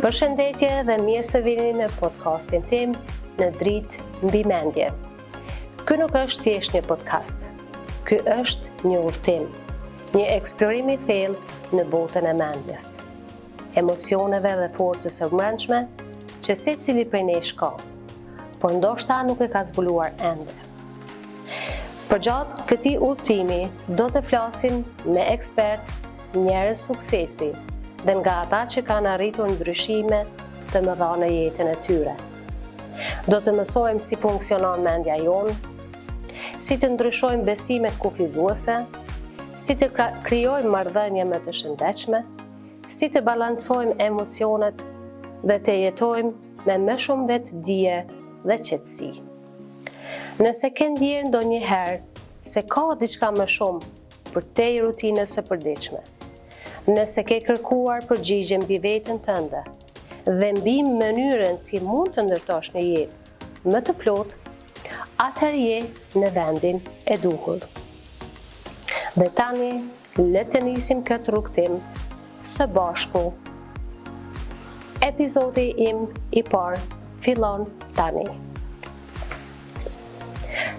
Përshëndetje dhe mirë se vini në podcastin tim Në dritë mbi mendje. Ky nuk është thjesht një podcast. Ky është një udhëtim, një eksplorim i thellë në botën e mendjes, emocioneve dhe forcës së brendshme që secili prej nesh ka, por ndoshta nuk e ka zbuluar ende. Përgjatë këtij udhëtimi do të flasim me ekspert, njerëz suksesi dhe nga ata që kanë arritur ndryshime të mëdha në jetën e tyre. Do të mësojmë si funksionon mendja jonë, si të ndryshojmë besimet kufizuese, si të krijojmë marrëdhënie më të shëndetshme, si të balancojmë emocionet dhe të jetojmë me më shumë vetdije dhe qetësi. Nëse ke ndjerë ndonjëherë se ka diçka më shumë përtej rutinës së përditshme, nëse ke kërkuar përgjigje mbi veten tënde dhe mbi mënyrën si mund të ndërtosh një jetë më të plotë, atëherë je në vendin e duhur. Dhe tani, le të nisim këtë rrugtim së bashku. Epizodi im i parë fillon tani.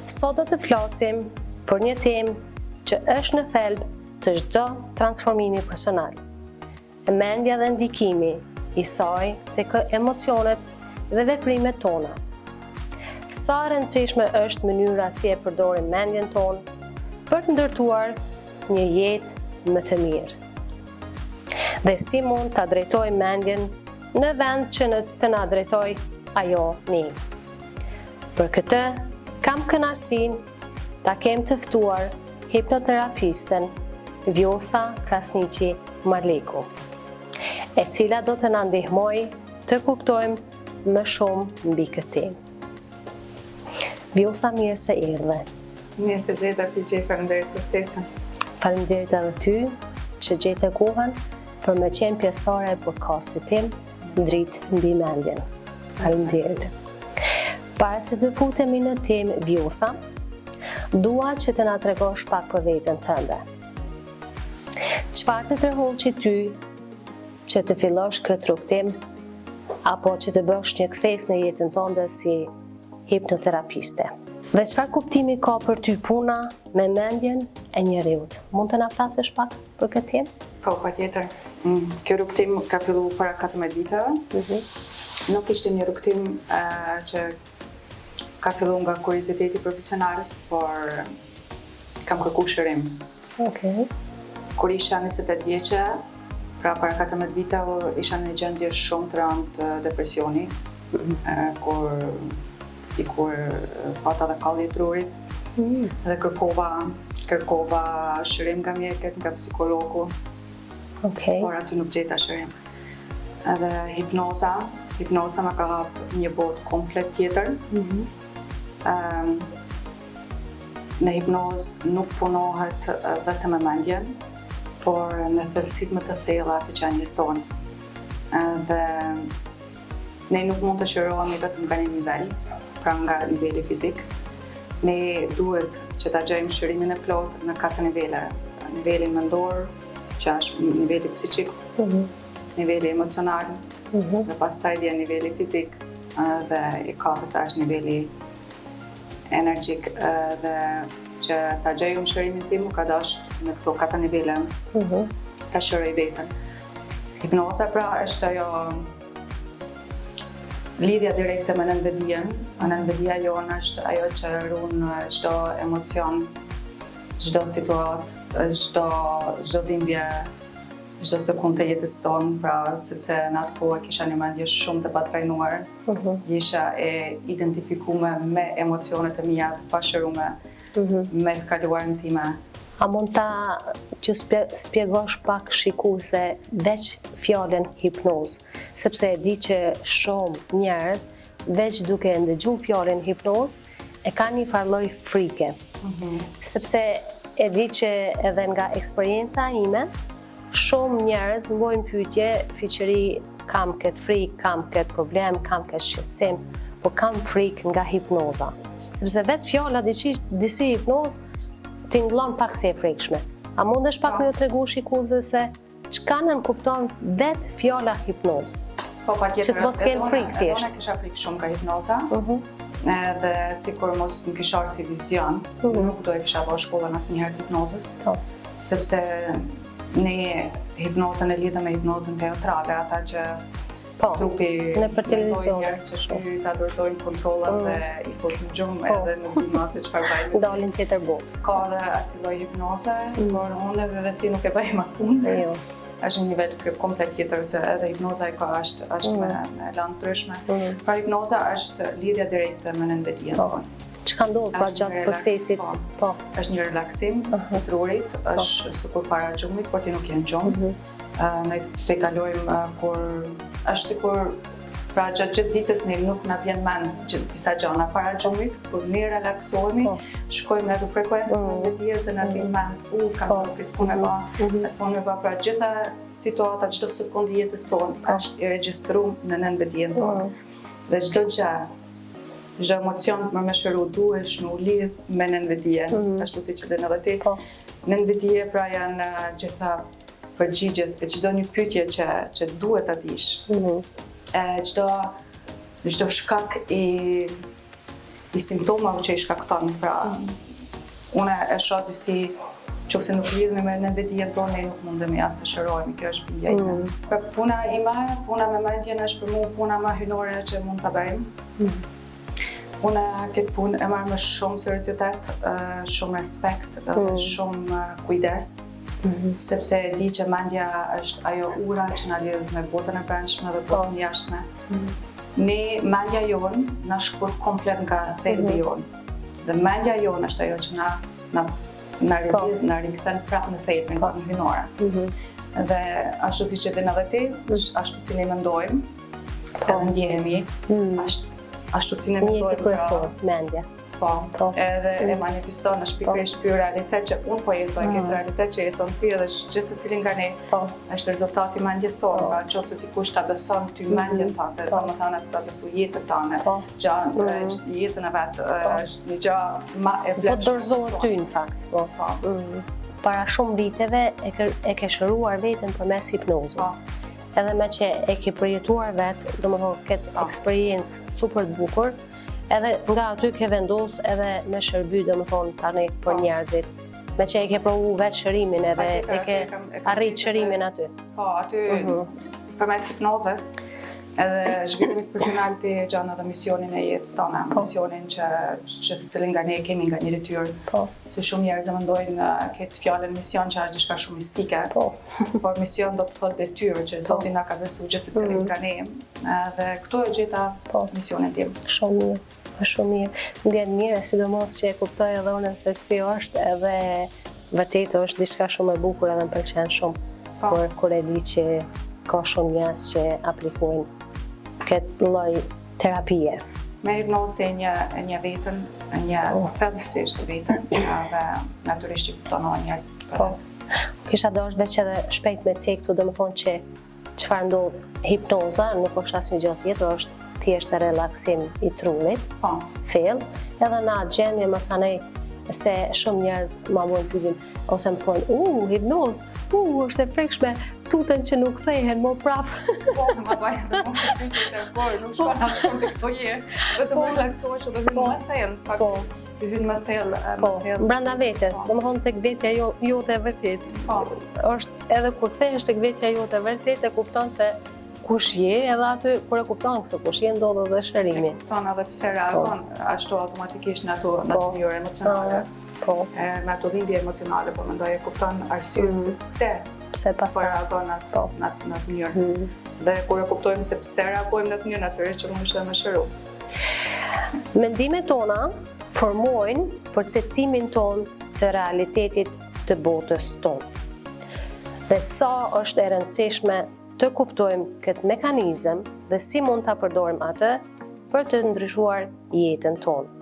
Sot do të flasim për një temë që është në thelb të çdo transformimi personal. Mendja dhe ndikimi i saj tek emocionet dhe veprimet tona. Sa e rëndësishme është mënyra si e përdorim mendjen tonë për të ndërtuar një jetë më të mirë. Dhe si mund ta drejtojmë mendjen në vend që të na drejtojë ajo ne. Për këtë kam kënaqësinë ta kem të ftuar hipnoterapisten Vjosa Krasniqi Marleku, e cila do të na ndihmojë të kuptojmë më shumë mbi këtë temë. Vjosa, mirë se erdhe. Mirë se gjeta PJ, faleminderit për ftesën. Faleminderit edhe ty që gjete kohën për me qenë pjesëtare e podcastit tim Dritë mbi mendjen. Faleminderit. Para se të futemi në temë, Vjosa, dua që të na tregosh pak për veten tënde. Çfarë të tërhoqi ty që të fillosh këtë rrugtim, apo që të bësh një kthesë në jetën tënde si hipnoterapiste? Dhe çfarë kuptimi ka për ty puna me mendjen e njeriut? Mund të na flasësh pak për këtë temë? Po, patjetër. Kjo rrugtim ka filluar para 14 viteve. Nuk ishte një rrugtim që ka filluar nga kurioziteti profesional, por kam kërkuar shërim. Okej. Kur isha 28 vjeçe, pra para 14 viteve, isha në një gjendje shumë të rëndë të depresioni, kur pata dhe kalli i trurit, dhe kërkova shërim nga mjekët, nga psikologu, por aty nuk gjeta shërim. Edhe hipnoza më ka hap një botë komplet tjetër. Në hipnoz nuk punohet vetëm me mendjen, por në thellësitë më të thella të qenies tonë. Dhe ne nuk mund të shërohemi vetëm nga një nivel, pra nga niveli fizik. Ne duhet që ta gjejmë shërimin e plotë në 4 nivele. Niveli mendor, që është niveli psiqik, niveli emocional, dhe pastaj vjen niveli fizik, dhe i katërta është niveli energjik, dhe që ta gjejmë shërimin tim ka dashur në këto 4 nivele ta shëroj veten. Hipnoza pra është ajo lidhja direkte me nënvedijen. Nënvedia jonë është ajo që ruan çdo emocion, çdo situatë, çdo dhimbje, çdo sekundë të jetës tonë, pra sepse në atë kohë kisha një mendje shumë të patrajnuar, isha e identifikuar me emocionet e mia të pashërume, me të kaluarën time. A mund ta që spjegosh pak shikuese veç fjalën hipnozë, sepse e di që shumë njerëz veç duke ndëgju fjalën hipnozë e kanë një farë lloj frike. Sepse e di që edhe nga eksperjenca ime, shumë njerëz më bojnë pyetje, fiqëri, kam këtë frikë, kam këtë problem, kam këtë shqetësim, po kam frikë nga hipnoza. Sepse vetë fjala disi hipnozë tingëllon pak si e frikshme. A mundesh pak me ju tregu shikuesve se çka nën kupton vetë fjala hipnozë? Po patjetër. Që të mos kenë frikë thjesht. Unë kisha frikë shumë nga hipnoza. Edhe sikur mos më kisha si vizion, nuk do e kisha bërë shkollën asnjëherë të hipnozës. Sepse ne hipnozën e lidhëm me hipnozën teatrale, ata që trupi në për televizion që shkoj ta dorëzojnë kontrollat dhe i fotin gjumë edhe nuk di më se çfarë bajnë. Dalin tjetër botë. Ka dhe asnjë lloj hipnoze, por unë edhe ti nuk e bëj më punë. Jo. Është një nivel komplet tjetër se edhe hipnoza e ka është me lanë ndryshme. Pra hipnoza është lidhja direkte me nënvedijen. Çka ndodh pra gjatë procesit? Po. Është një relaksim i trurit, është sikur para gjumit, por ti nuk je në gjumë. Ne të kalojmë kur është sikur pra gjatë ditës ne nuk na vjen mend disa gjëra para gjumit, kur ne relaksohemi, shkojmë në atë frekuencë të nënvedijes dhe na vjen mend, kam këtë punë e bë, pra gjitha situata, çdo sekondë jetës tonë është i regjistruar në nënvedijen tonë. Dhe çdo gjë, çdo emocion më më shëru duhesh me u lidh me nënvedijen, ashtu siç e thënë edhe ti. Nënvedije pra janë gjitha përgjigjet e çdo një pyetje që duhet ta dish. Çdo shkak i simptomave që i shkakton, pra unë e shoh si nëse nuk lidhemi me nënvedijen tonë, ne nuk mundemi as të shërohemi, kjo është bindja ime. Pra puna ime, puna me mendjen është për mua puna më hyjnore që mund ta bëjmë. Unë këtë punë e marr me shumë seriozitet, shumë respekt dhe shumë kujdes. Sepse e di që mendja është ajo ura që na lidh me botën e brendshme dhe botën jashtme. Ne mendja jonë na shkput komplet nga thelbi jonë. Dhe mendja jonë është ajo që na rikthen prapë në thelbin tonë hyjnore. Dhe ashtu siç e din edhe ti, ashtu si ne mendojmë, edhe ndjehemi, ashtu si ne mendojmë. Mjeti kryesor, mendja. Po, edhe e manifeston është pikërisht ky realitet që unë po jetoj, këtë realitet që jeton ti edhe gjithë secili nga ne është rezultati i mendjes tonë, pra nëse dikush ta beson ty mendjen tënde, domethënë atë ta besoj jetën tënde, jetën e vet është një gjë më e vlefshme. Po dorëzohet ty në fakt, po. Para shumë viteve e ke shëruar veten përmes hipnozës. Edhe me që e ke përjetuar vetë, domethënë këtë eksperiencë super të bukur, edhe nga aty ke vendos edhe me shërby, domethënë tani për njerëzit. Me që e ke provu vetë shërimin edhe e ke arrit shërimin aty. Po, aty përmes hipnozës edhe zhvillimit personal të gjanë edhe misionin e jetës tonë, misionin që secili nga ne kemi nga një detyrë. Se shumë njerëz mendojnë këtë fjalën mision që është diçka shumë mistike. Por mision do të thotë detyrë që Zoti na ka besuar gjithë secili nga ne. Dhe këtu e gjeta misionin tim. Shumë mirë. Shumë mirë. Më vjen mirë, sidomos që e kuptoj edhe unë se si është, edhe vërtet është diçka shumë e bukur edhe më pëlqen shumë. Kur e di që ka shumë njerëz që aplikojnë këtë lloj terapie. Me hipnozë e një vetën, një thellësisht vetën, dhe natyrisht që kupton njerëz. Kisha dashur veç edhe shpejt me cek këtu, domethënë që çfarë ndodh hipnoza, nuk është asnjë gjë tjetër, është thjesht relaksim i trunit, fill, edhe në atë gjendje masanej se shumë njerëz ma mund pyetjen ose më thonë, hipnozë, është e prekshme, tuten që nuk kthehen më prapë. Po, ma bajnë dhe mund të pyetje, nuk shkon asnjë të këto jetë, vetëm relaksohesh dhe hyn më thellë. Hyn më thellë. Brenda vetes, domethënë tek vetja jote e vërtet. Është edhe kur kthehesh tek vetja jote e vërtet e kupton se kush je edhe aty kur e kupton se kush je ndodh edhe shërimi. Kupton edhe pse reagon ashtu automatikisht në ato mënyrë emocionale. Po. Me ato dhimbje emocionale, po mendoj e kupton arsyeën se pse pas po reagon në atë mënyrë. Dhe kur e kuptojmë se pse reagojmë në atë mënyrë, natyrisht që mund të më shëro. Mendimet tona formojnë perceptimin ton të realitetit të botës tonë. Dhe sa është e rëndësishme të kuptojmë këtë mekanizëm dhe si mund ta përdorim atë për të ndryshuar jetën tonë.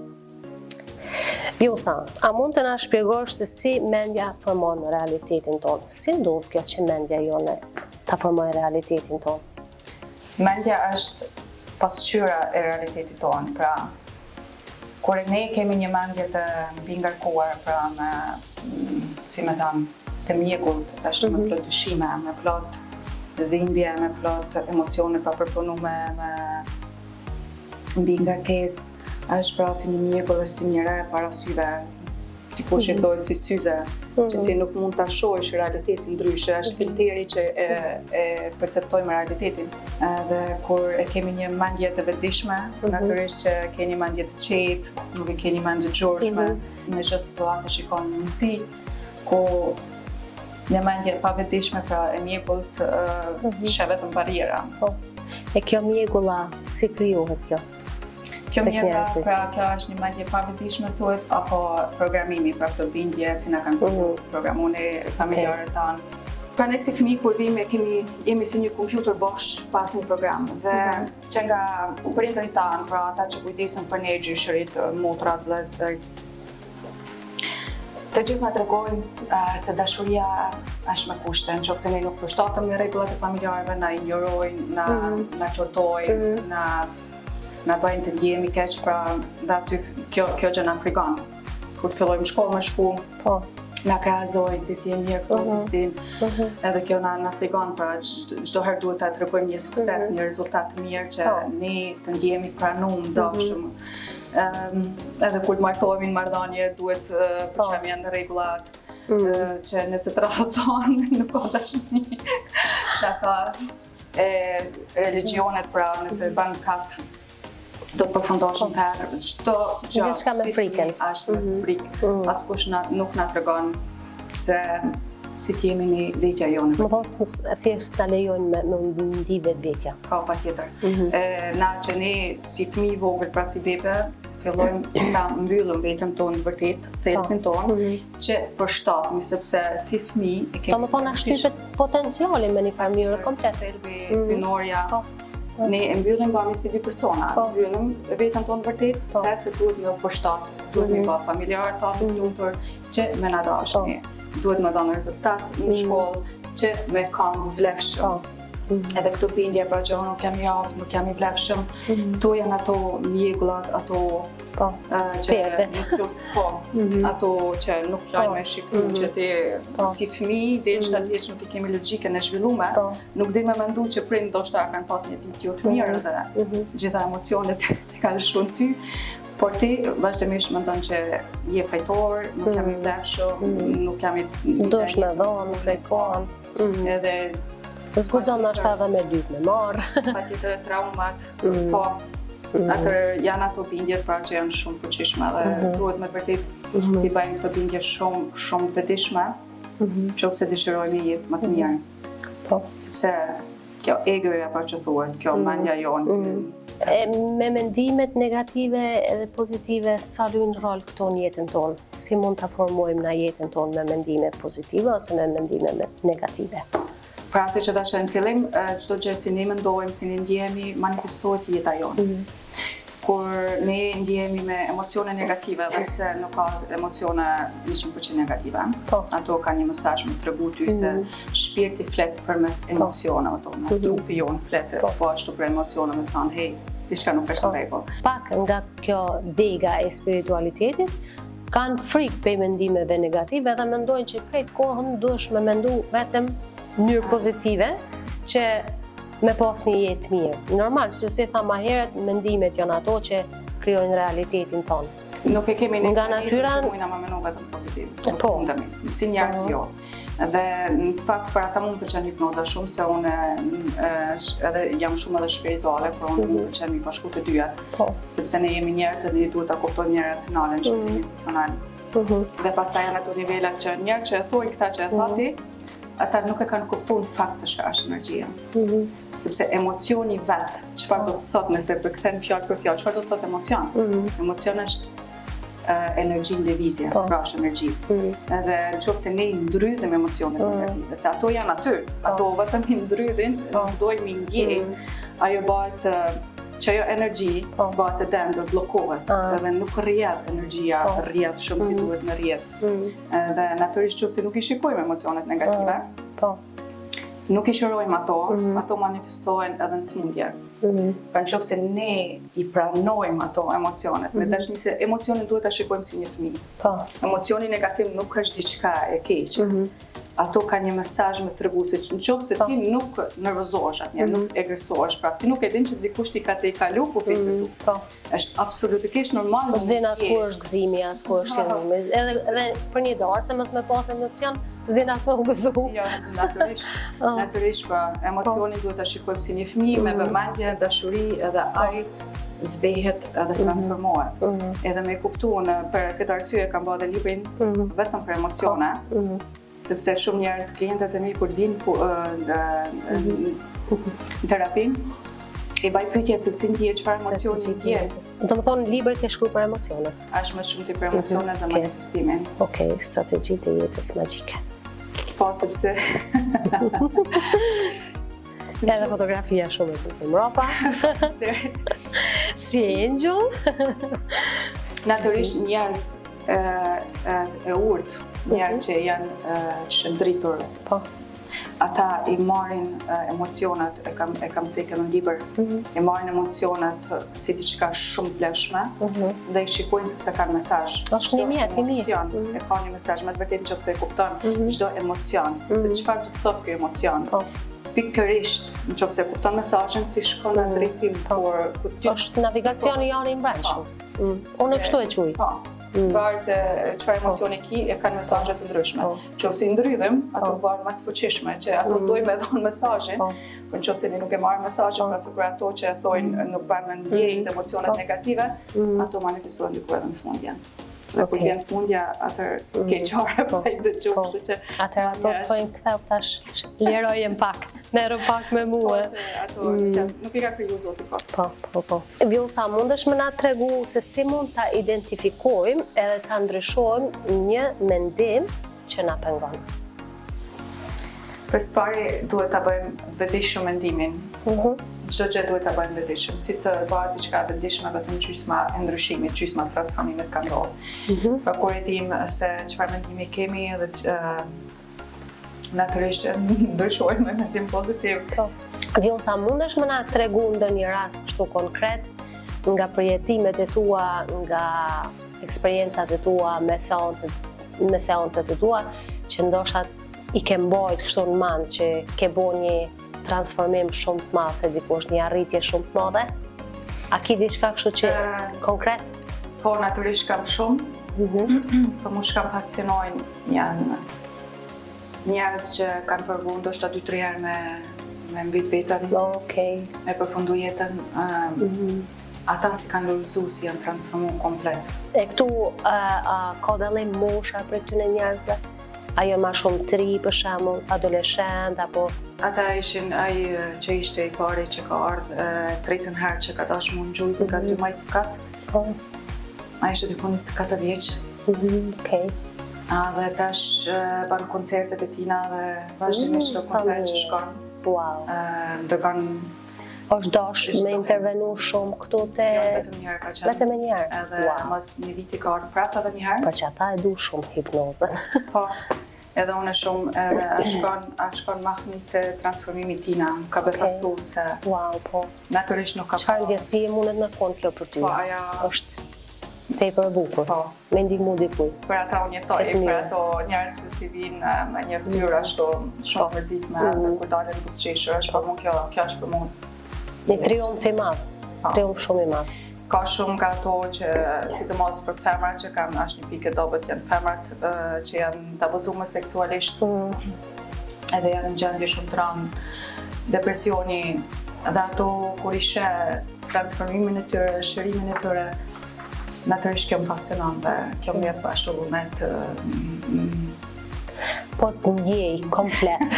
Vjosa, a mund të na shpjegosh se si mendja formon realitetin tonë? Si ndodh kjo që mendja jone ta formojë realitetin tonë? Mendja është pasqyra e realitetit tonë, pra kur ne kemi një mendje të mbi ngarkuar, pra me, si me thamë, të mjegullt, është me plot dyshime, me plot dhimbje, me plot emocione pa përpunume, me mbi ngarkesë, është pra si një mjegull, është si një re para syve, dikush e thotë si syze, që ti nuk mund ta shohësh realitetin ndryshe, është filteri që e perceptojmë realitetin. Dhe kur e kemi një mendje të vetëdijshme, natyrisht që keni mendje të qetë, nuk e keni mendje të gjorshme, në çdo situatë shikon mësi, ku një mendje pa vetëdijshme, pra e mjegullt sheh vetëm barriera. E kjo mjegulla si krijohet kjo? Kjo mjera, pra kjo është një mendje pa vetëdijshme thuhet, apo programimi për këto bindje që na kanë programune familjarët tanë. Pra ne si fëmijë kur jemi si një kompjuter bosh pas një program dhe që nga prindërit tanë, pra ata që kujdesen për ne, gjyshërit, motrat, vëllezërit, të gjithë na tregojnë se dashuria është me kushte, nëse ne nuk përshtatëm në rregullat e familjarëve, na injorojnë, na qortojnë, na bëjnë të ndjehemi keq, pra dhe aty kjo gjë na frigon. Kur fillojmë shkollë me shku, na krahasojnë, ti si e mirë këtu, ti s'din, edhe kjo na frigon, pra çdo herë duhet ta tregojmë një sukses, një rezultat të mirë që ne të ndjehemi pranuar dashur. Edhe kur martohemi në marrëdhënie duhet për shkak janë rregullat që nëse të rrahatohen nuk ka dashni. Shaka e religionet, pra nëse bën kat do të përfundoshim herë, çdo gjë me frikën. Është me frikë. Askush nuk na tregon se si t'jemi një vetja jone. Më thonë thjesht ta lejojnë me ndi vetvetja. Po, patjetër. Na që ne si fëmijë vogël, pra si bebe, fillojmë ta mbyllim veten tonë vërtet, thelbin tonë, që përshtatemi, sepse si fëmijë e kemi. Domethënë na shtypet potenciali me një farë mënyrë komplet. Thelbi, hynoria. Ne e mbyllim vami si dy persona, mbyllim veten tonë vërtet, pse se duhet me përshtat, duhet me pa familjarë tonë lumtur që me na dashni, duhet me dhënë rezultat në shkollë që me kam vlefshëm. Edhe këto bindje, pra që nuk jam i aftë, nuk jam i vlefshëm, këto janë ato mjegullat, ato ato që nuk lajmë me shiku, që ti si fëmijë, deri 7 vjeç nuk i kemi logjikën e zhvilluar, nuk di me mendu që prind ndoshta kanë pas një ditë të mirë dhe gjitha emocionet e kanë shkuar ty, por ti vazhdimisht mendon që je fajtor, nuk jam i vlefshëm, nuk jam i duhesh me dhënë, frekon. Edhe zguxon ndoshta edhe me dytë me marr. Patjetër traumat, po. Atëherë janë ato bindjet, pra që janë shumë fuqishme dhe duhet me vërtet t'i bëjmë këto bindje shumë vetëdijshme, nëse dëshirojmë një jetë më të mirë. Po. Sepse kjo egoja, pra që thuhet, kjo mendja jonë. Me mendimet negative edhe pozitive, sa luajnë rol këto në jetën tonë? Si mund ta formojmë na jetën tonë me mendime pozitive ose me mendime negative? Pra si që tash në fillim, çdo gjë si ne mendojmë, si ne ndjehemi, manifestohet jeta jonë. Kur ne ndjehemi me emocione negative, dhe pse nuk ka emocione 100% negative, ato ka një mesazh me tregu ty se shpirti flet përmes emocioneve tona, trupi jonë flet po ashtu për emocioneve të thonë, hey, diçka nuk është në rregull. Pak nga kjo dega e spiritualitetit, kanë frikë për mendimeve negative dhe mendojnë që krejt kohën duhesh me mendu vetëm mënyrë pozitive që me pas një jetë mirë. Normal, se si tha ma herët, mendimet janë ato që krijojnë realitetin tonë. Nuk e kemi Nga natyra që mujna më menu vetëm pozitiv. Po. Mundemi, si njerëz jo. Dhe në fakt për ata mund të pëlqen hipnoza shumë se unë edhe jam shumë edhe spirituale, por unë më pëlqen mi bashku të dyjat. Po. Sepse ne jemi njerëz dhe ne duhet ta kuptojmë një racionale në çështjen emocionale. Dhe pastaj janë ato nivelat që njerëz që e thojnë këta që e thati, ata nuk e kanë kuptuar në fakt se çka është energjia. Sepse emocioni vet, çfarë do të thotë nëse përkthem fjalë për fjalë, çfarë do të thotë emocion? Emocion është energji në lëvizje, pra është energji. Edhe nëse ne i ndrydhim emocionet negative, se ato janë aty, ato vetëm i ndrydhin, dojmë i ndjej, ajo bëhet që ajo energji bëhet e dendur, bllokohet, edhe nuk rrjedh energjia, rrjedh shumë si duhet në rrjedh. Edhe natyrisht nëse nuk i shikojmë emocionet negative, nuk i shërojmë ato manifestohen edhe në smundje. Pra nëse ne i pranojmë ato emocionet, me dashni se emocionin duhet ta shikojmë si një fëmijë. Emocioni negativ nuk është diçka e keqe. Ato ka një mesazh me tregu se nëse ti nuk nervozohesh asnjëherë, nuk egresohesh, pra ti nuk e din që dikush ti ka te i kalu kufit me tu. Është absolutikisht normal. S'din as kur është gëzimi, as kur është qëllimi. Edhe për një dorë se mos me pas emocion, s'din as me u gëzu. Jo, natyrisht pa emocionin duhet ta shikojmë si një fëmijë me vëmendje, dashuri, edhe ai zbehet edhe transformohet. Edhe me kuptuar për këtë arsye kam bërë librin vetëm për emocione. Sepse shumë njerëz klientët e mi kur vinë në terapi, i baj pyetje se si ndjehet, çfarë emocioni ndjen. Do të thonë libri ke shkruar për emocionet. Është më shumë ti për emocionet dhe manifestimin. Okej, strategjitë e jetës magjike. Po, sepse edhe fotografia shumë e bukur mbrapa. Si Angel. Natyrisht njerëz e urtë, njerëz që janë shëndritur. Po. Ata i marrin emocionet, e kam cekë në libër, i marrin emocionet si diçka shumë pleshme dhe i shikojnë sepse kanë mesazh. Është një mjet i mirë. E ka një mesazh, me të vërtetë nëse e kupton çdo emocion, se çfarë do të thotë ky emocion. Pikërisht, nëse e kupton mesazhin, ti shkon në drejtim por ti është navigacioni joni i brendshëm. Unë kështu e quaj. Varet se çfarë emocioni ki e kanë mesazhe të ndryshme. Nëse i ndrydhim, ato bëhen më të fuqishme që ato dojmë me dhënë mesazhin. Por nëse ne nuk e marrim mesazhin, pra sigurisht ato që e thojnë nuk bën me ndjenjë emocionet negative, ato manifestohen diku edhe në smundje. Dhe kur vjen smundja, atëherë s'ke çfarë pa i dëgjuar, kështu që atëherë ato thonë ktheu tash lirojem pak, merru pak me mua. Ato nuk i ka kriju Zoti kot. Po. Vjosa, mundesh më na tregu se si mund ta identifikojmë edhe ta ndryshojmë një mendim që na pengon? Për pari duhet ta bëjmë vetëdijshëm mendimin. Çdo gjë duhet ta bëjmë vetëdijshëm. Si të bëhet diçka vetëdijshme vetëm gjysma e ndryshimit, gjysma e transformimit ka ndodhur. Pa kur e dim se çfarë mendimi kemi edhe natyrisht ndryshojmë me mendim pozitiv. Vjosa, mundesh më na tregu ndonjë rast kështu konkret nga përjetimet e tua, nga eksperiencat e tua me seancet e tua, që ndoshta i ke mbajt kështu në mend që ke bërë një transformim shumë të madh, dikush një arritje shumë të madhe? A ki diçka kështu që konkret? Po, natyrisht kam shumë. Po mu shkam fascinojnë janë njerëz që kanë përvu ndoshta 2-3 herë me mbit veten. Me përfundu jetën. Ata si kanë lullëzu, si janë transformu komplet. E këtu ka dallim mosha për këtyne njerëzve? A janë ma shumë të ri, për shembull, adoleshent, apo... Ata ishin ai që ishte i pari që ka ardhë tretën herë që ka dash më në gjujtë nga 2 majtë kat. A ishte diku 24 vjeç. Dhe tash ban koncertet e tina dhe vazhdimisht çdo koncert që shkon. Ndërkan është dash me intervenu shumë këtu te... Vetëm një herë ka qenë. Vetëm një herë? Edhe mos një viti ka ardhë prapë edhe një herë. Për që ata e du shumë hipnozën. Po, edhe unë shumë, a shkon mahnice transformimi tina, ka befasu se... Po. Natyrisht nuk ka... Çfarë ndjesie mundet me konë kjo për ty? Po, aja... është tepër e bukur. Po. Me ndihmu dikuj. Për ata unë jetoj, për ato njerëz që si vinë me një fytyrë ashtu shumë mërzitme, kur dalin buzëqeshur, është për mua kjo është për mua. Një triumf i madh, triumf shumë i madh. Ka shumë nga ato që, sidomos për femrat që kanë ashtë një pikë dobët, janë femrat që janë të abuzuar seksualisht, edhe janë në gjendje shumë të rëndë, depresioni, dhe ato kur ishe transformimin e tyre, shërimin e tyre, natyrisht kjo më pasionon dhe kjo më jep ashtu vullnet. Po të ndjej komplet.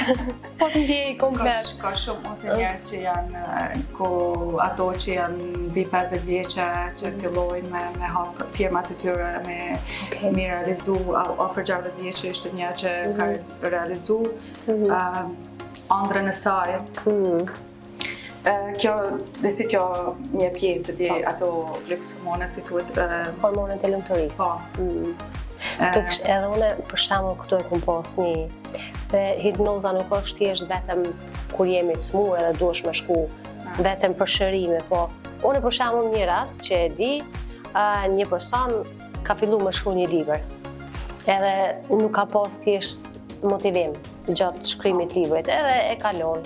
Po të ndjej komplet. Ka shumë ose njerëz që janë, ku ato që janë mbi 50 vjeçe, që fillojnë me hap firmat e tyre, me realizu, afër 60 vjeçë ishte një që ka realizu ëndrrën e saj. Kjo, disi kjo një pjesë di ato fluks hormone si thuhet hormonet e lumturisë. Po. Edhe une, për shembull, këtu e kom pas se hipnoza nuk është thjesht vetëm kur jemi të smur edhe duhesh me shku vetëm për shërime, po une për shembull një rast që e di, një person ka fillu me shkru një libër. Edhe nuk ka pas thjesht motivim gjatë shkrimit librit, edhe e kalon.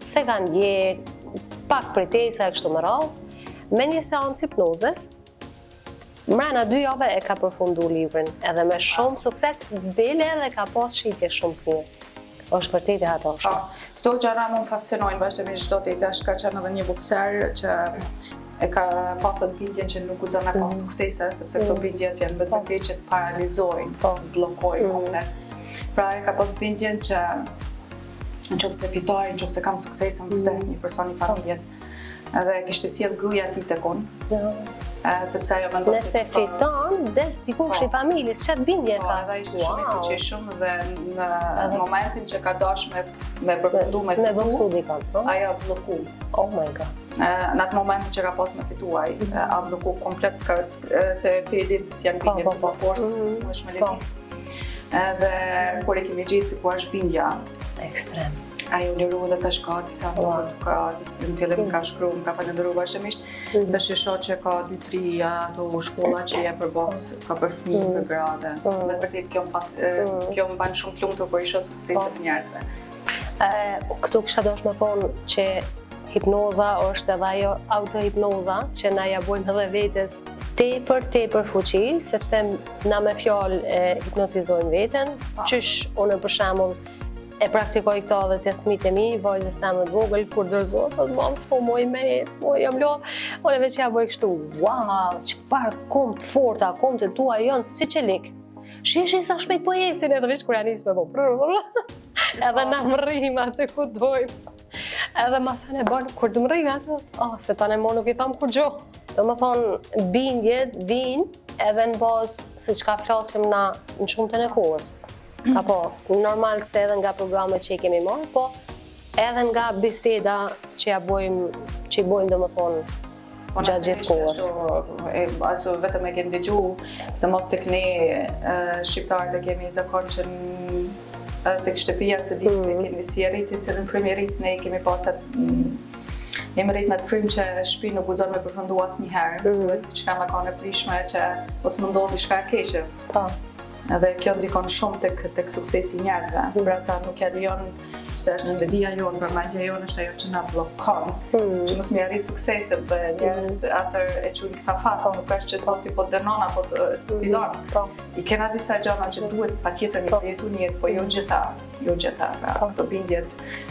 Se ka ndjek, pak pretesa e kështu me radhë, me një seancë hipnozës, mrena 2 jave e ka përfundu librin, edhe me shumë sukses, bile edhe ka pas shitje shumë të mirë. Është vërtet e ato është. Këto gjëra më fascinojnë vazhdimisht çdo ditë. Ka qenë edhe një bukser që e ka pasur bindjen që nuk guxon me pas suksese, sepse këto bindjet janë vetëm që të paralizojnë, bllokojnë komplet. Pra e ka pas bindjen që nëse fitoj, nëse kam sukses në vdes një person i familjes, edhe kishte sjell gruaja ti tek unë. Sepse ajo mendon nëse fiton, des dikush i familjes, çat bindje ka. Po, edhe ishte shumë i fuqishëm dhe në momentin që ka dash me përfundu me ajo bloku. Oh my god. Në atë moment që ka pas me fituaj, a bloku komplet se ty e dinë se janë bindje të blokosh, s'mund me lëviz. Edhe kur e kemi gjetë si ku është bindja, ekstrem. Ajo liru dhe tash ka disa në fillim ka shkru, më ka falendëru vazhdimisht, tash e shoh që ka 2-3 ato shkolla që je për boks, ka për fëmijë, për grade. Me të vërtetë kjo më bën shumë të lumtur kur i shoh sukseset e njerëzve. Këtu kisha dashur të thonë që hipnoza është edhe ajo autohipnoza që na ja bojmë edhe vetes tepër fuqi, sepse na me fjalë hipnotizojmë veten, qysh unë për shembull e praktikoj këto edhe të fëmijët e mi, vajzës teme të vogël, kur dorëzohet, thotë mam, s'po moj me ec, jam lodh, unë veç ja bëj kështu, wow, çfarë komt forta, komt e tua janë si çelik. Shishi sa shpejt po ecin edhe veç kur ja nis me po. Edhe na mrrim atë ku dojmë. Edhe masën e bën kur të mrrim atë, se tani mo nuk i tham kur gjë. Domethënë bindjet vijnë edhe në bazë se çka flasim na në shumtën e kohës. Apo, normal se edhe nga programet që i kemi marrë, po edhe nga biseda që i bojmë dhe më thonë gjatë gjithë kohës. Aso vetëm e keni dëgju, se mos të këne shqiptarët e kemi zakon që të shtëpia se ditë se kemi si e rritit, se në frim e rritë ne kemi pasat jemi rritë me të frim që shpi nuk guxon me përfundu asë njëherë, duhet që ka me ka në prishme që mos më ndodhi shka e keqe. Edhe kjo ndikon shumë tek suksesi i njerëzve. Pra ata nuk ja lejon, sepse është në ndëdia jonë, pra mendja jonë është ajo që na bllokon, që mos me arrit sukseset dhe njerëz atër e quajnë këta fat, nuk është që Zoti po dënon apo të sfidon. I kena disa gjëra që duhet patjetër me jetu në jetë, po jo gjitha. Pra këto bindjet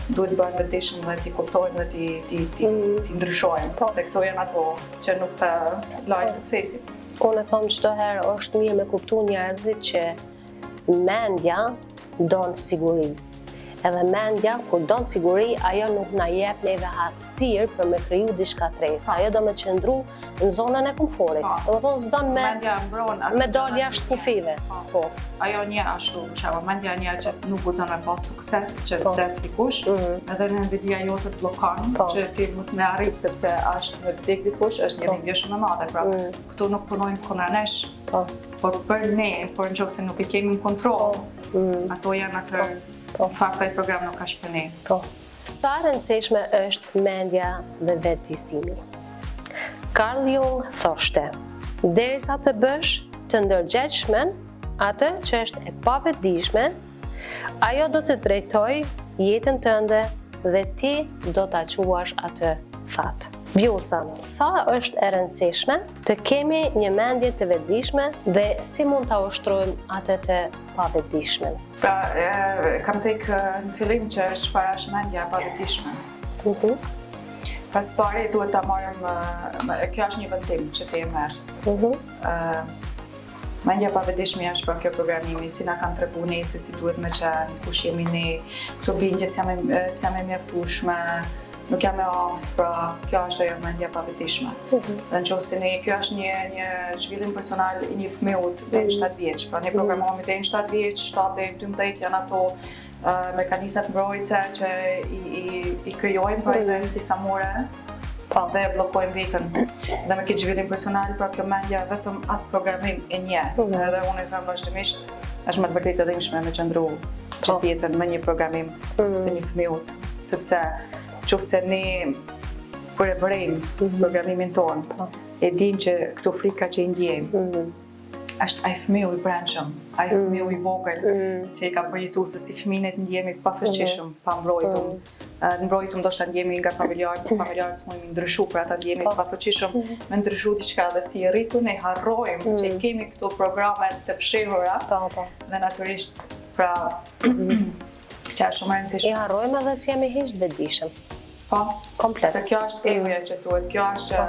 duhet bëhen vetëshëm dhe t'i kuptojmë dhe t'i ndryshojmë, sepse këto janë ato që nuk të lajnë suksesin. Unë e thonë çdo herë është mirë me kuptu njerëzit që mendja donë siguri. Edhe mendja, kur donë siguri, ajo nuk na jep neve hapësirë për me kriju diçka tresë. Ajo do me qëndru në zonën e komforit. Do me thonë s'don me dalë jashtë kufive. Ajo një ashtu, mendja një që nuk guxon me pas sukses, që vdes dikush, edhe në invidia jote të blokon, që ti mos me arrit sepse është me vdek dikush, është një dhimbje shumë e madhe. Pra, këtu nuk punojnë kundër nesh, por për ne, por nëse nuk i kemi në kontroll, ato janë atë fakta i program nuk është për ne. Sa rëndësishme është mendja dhe vetëdijsimi. Carl Jung thoshte, derisa të bësh të ndërgjegjshmen atë që është e pavetëdijshme, ajo do të drejtoj jetën tënde dhe ti do ta quash atë fat. Vjosa, sa është e rëndësishme të kemi një mendje të vetëdijshme dhe si mund ta ushtrojmë atë të pavetëdijshmen? Pra, kam thënë në fillim që çfarë është mendja e pavetëdijshme. Pas pari duhet ta marrim, kjo është një vendim që ti e merr. Mendja e pavetëdijshme është për kjo programimi, si na kanë treguar ne se si duhet me qenë, kush jemi ne, këto bindjet si jam e mjaftueshme, nuk jam e aftë, pra kjo është ajo mendja e pavetëdijshme. Dhe nëse ne kjo është një zhvillim personal i një fëmijët deri në 7 vjeç, pra ne programohemi deri në 7 vjeç, 7 deri në 12 janë ato mekanizmat mbrojtëse që i krijojmë pra identiteti samore dhe bllokojmë veten. Dhe me këtë zhvillim personal, pra kjo mendja vetëm atë programim e nje. Edhe unë e them vazhdimisht, është më të vërtetë edhe ishme me qëndru gjithë jetën me një programim të një fëmijët, sepse nëse ne kur e bëjmë programimin tonë, e dim që këto frika që i ndjejmë, është ai fëmiu i brendshëm, ai fëmiu i vogël që i ka përjetuar se si fëmijët ndjehemi pa fuqishëm, pa mbrojtur. Mbrojtur ndoshta ndjehemi nga familjarët s'mundemi ndryshu, për ata ndjehemi pa fuqishëm, me ndryshu diçka dhe si e rritur ne harrojmë që i kemi këto programe të fshehura. Dhe natyrisht, pra që është shumë e rëndësishme. I harrojmë edhe si jemi hiç të vetëdijshëm. Po, komplet. Dhe kjo është egoja që thuhet, kjo është që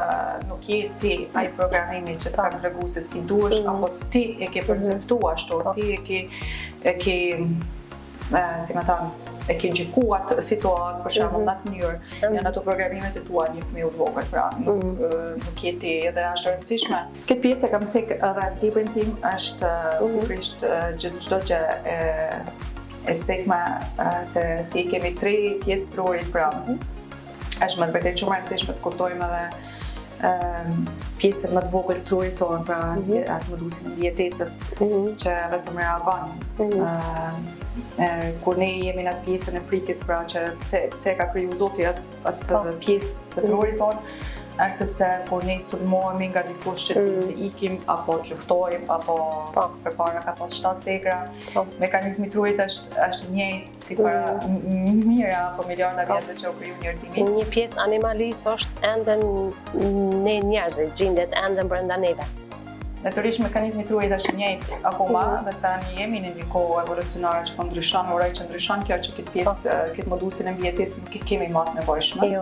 nuk je ti ai programimi që të kanë treguar se si duhesh, apo ti e ke perceptuar ashtu, ti e ke si më thon, e ke gjykuar situatë për shembull në atë mënyrë. Janë ato programimet e tua një fëmijë të vogël, pra nuk je ti, edhe është e rëndësishme. Këtë pjesë e kam cek edhe në librin tim, është pikërisht çdo gjë e cekma se si kemi 3 pjesë trurit, pra është më të vërtetë shumë e rëndësishme të kuptojmë edhe pjesën më të vogël të trurit tonë, pra atë modusin e mbijetesës që vetëm reagon. Kur ne jemi në atë pjesën e frikës, pra që pse ka kriju Zoti atë pjesë të trurit tonë, është sepse kur ne sulmohemi nga dikush që të ikim, apo të luftojmë, apo përpara ka pas 7 stegra, mekanizmi i trurit është i njëjtë si para mijëra apo miliarda vjetëve që u kriju njerëzimi. Një pjesë animalisë është ende ne njerëzit, gjendet ende brenda neve. Natyrisht mekanizmi i trurit është i njëjtë akoma, dhe tani jemi në një kohë evolucionare që po ndryshon, uroj që ndryshon kjo që këtë pjesë, këtë modusin e mbijetesës nuk i kemi më të nevojshme.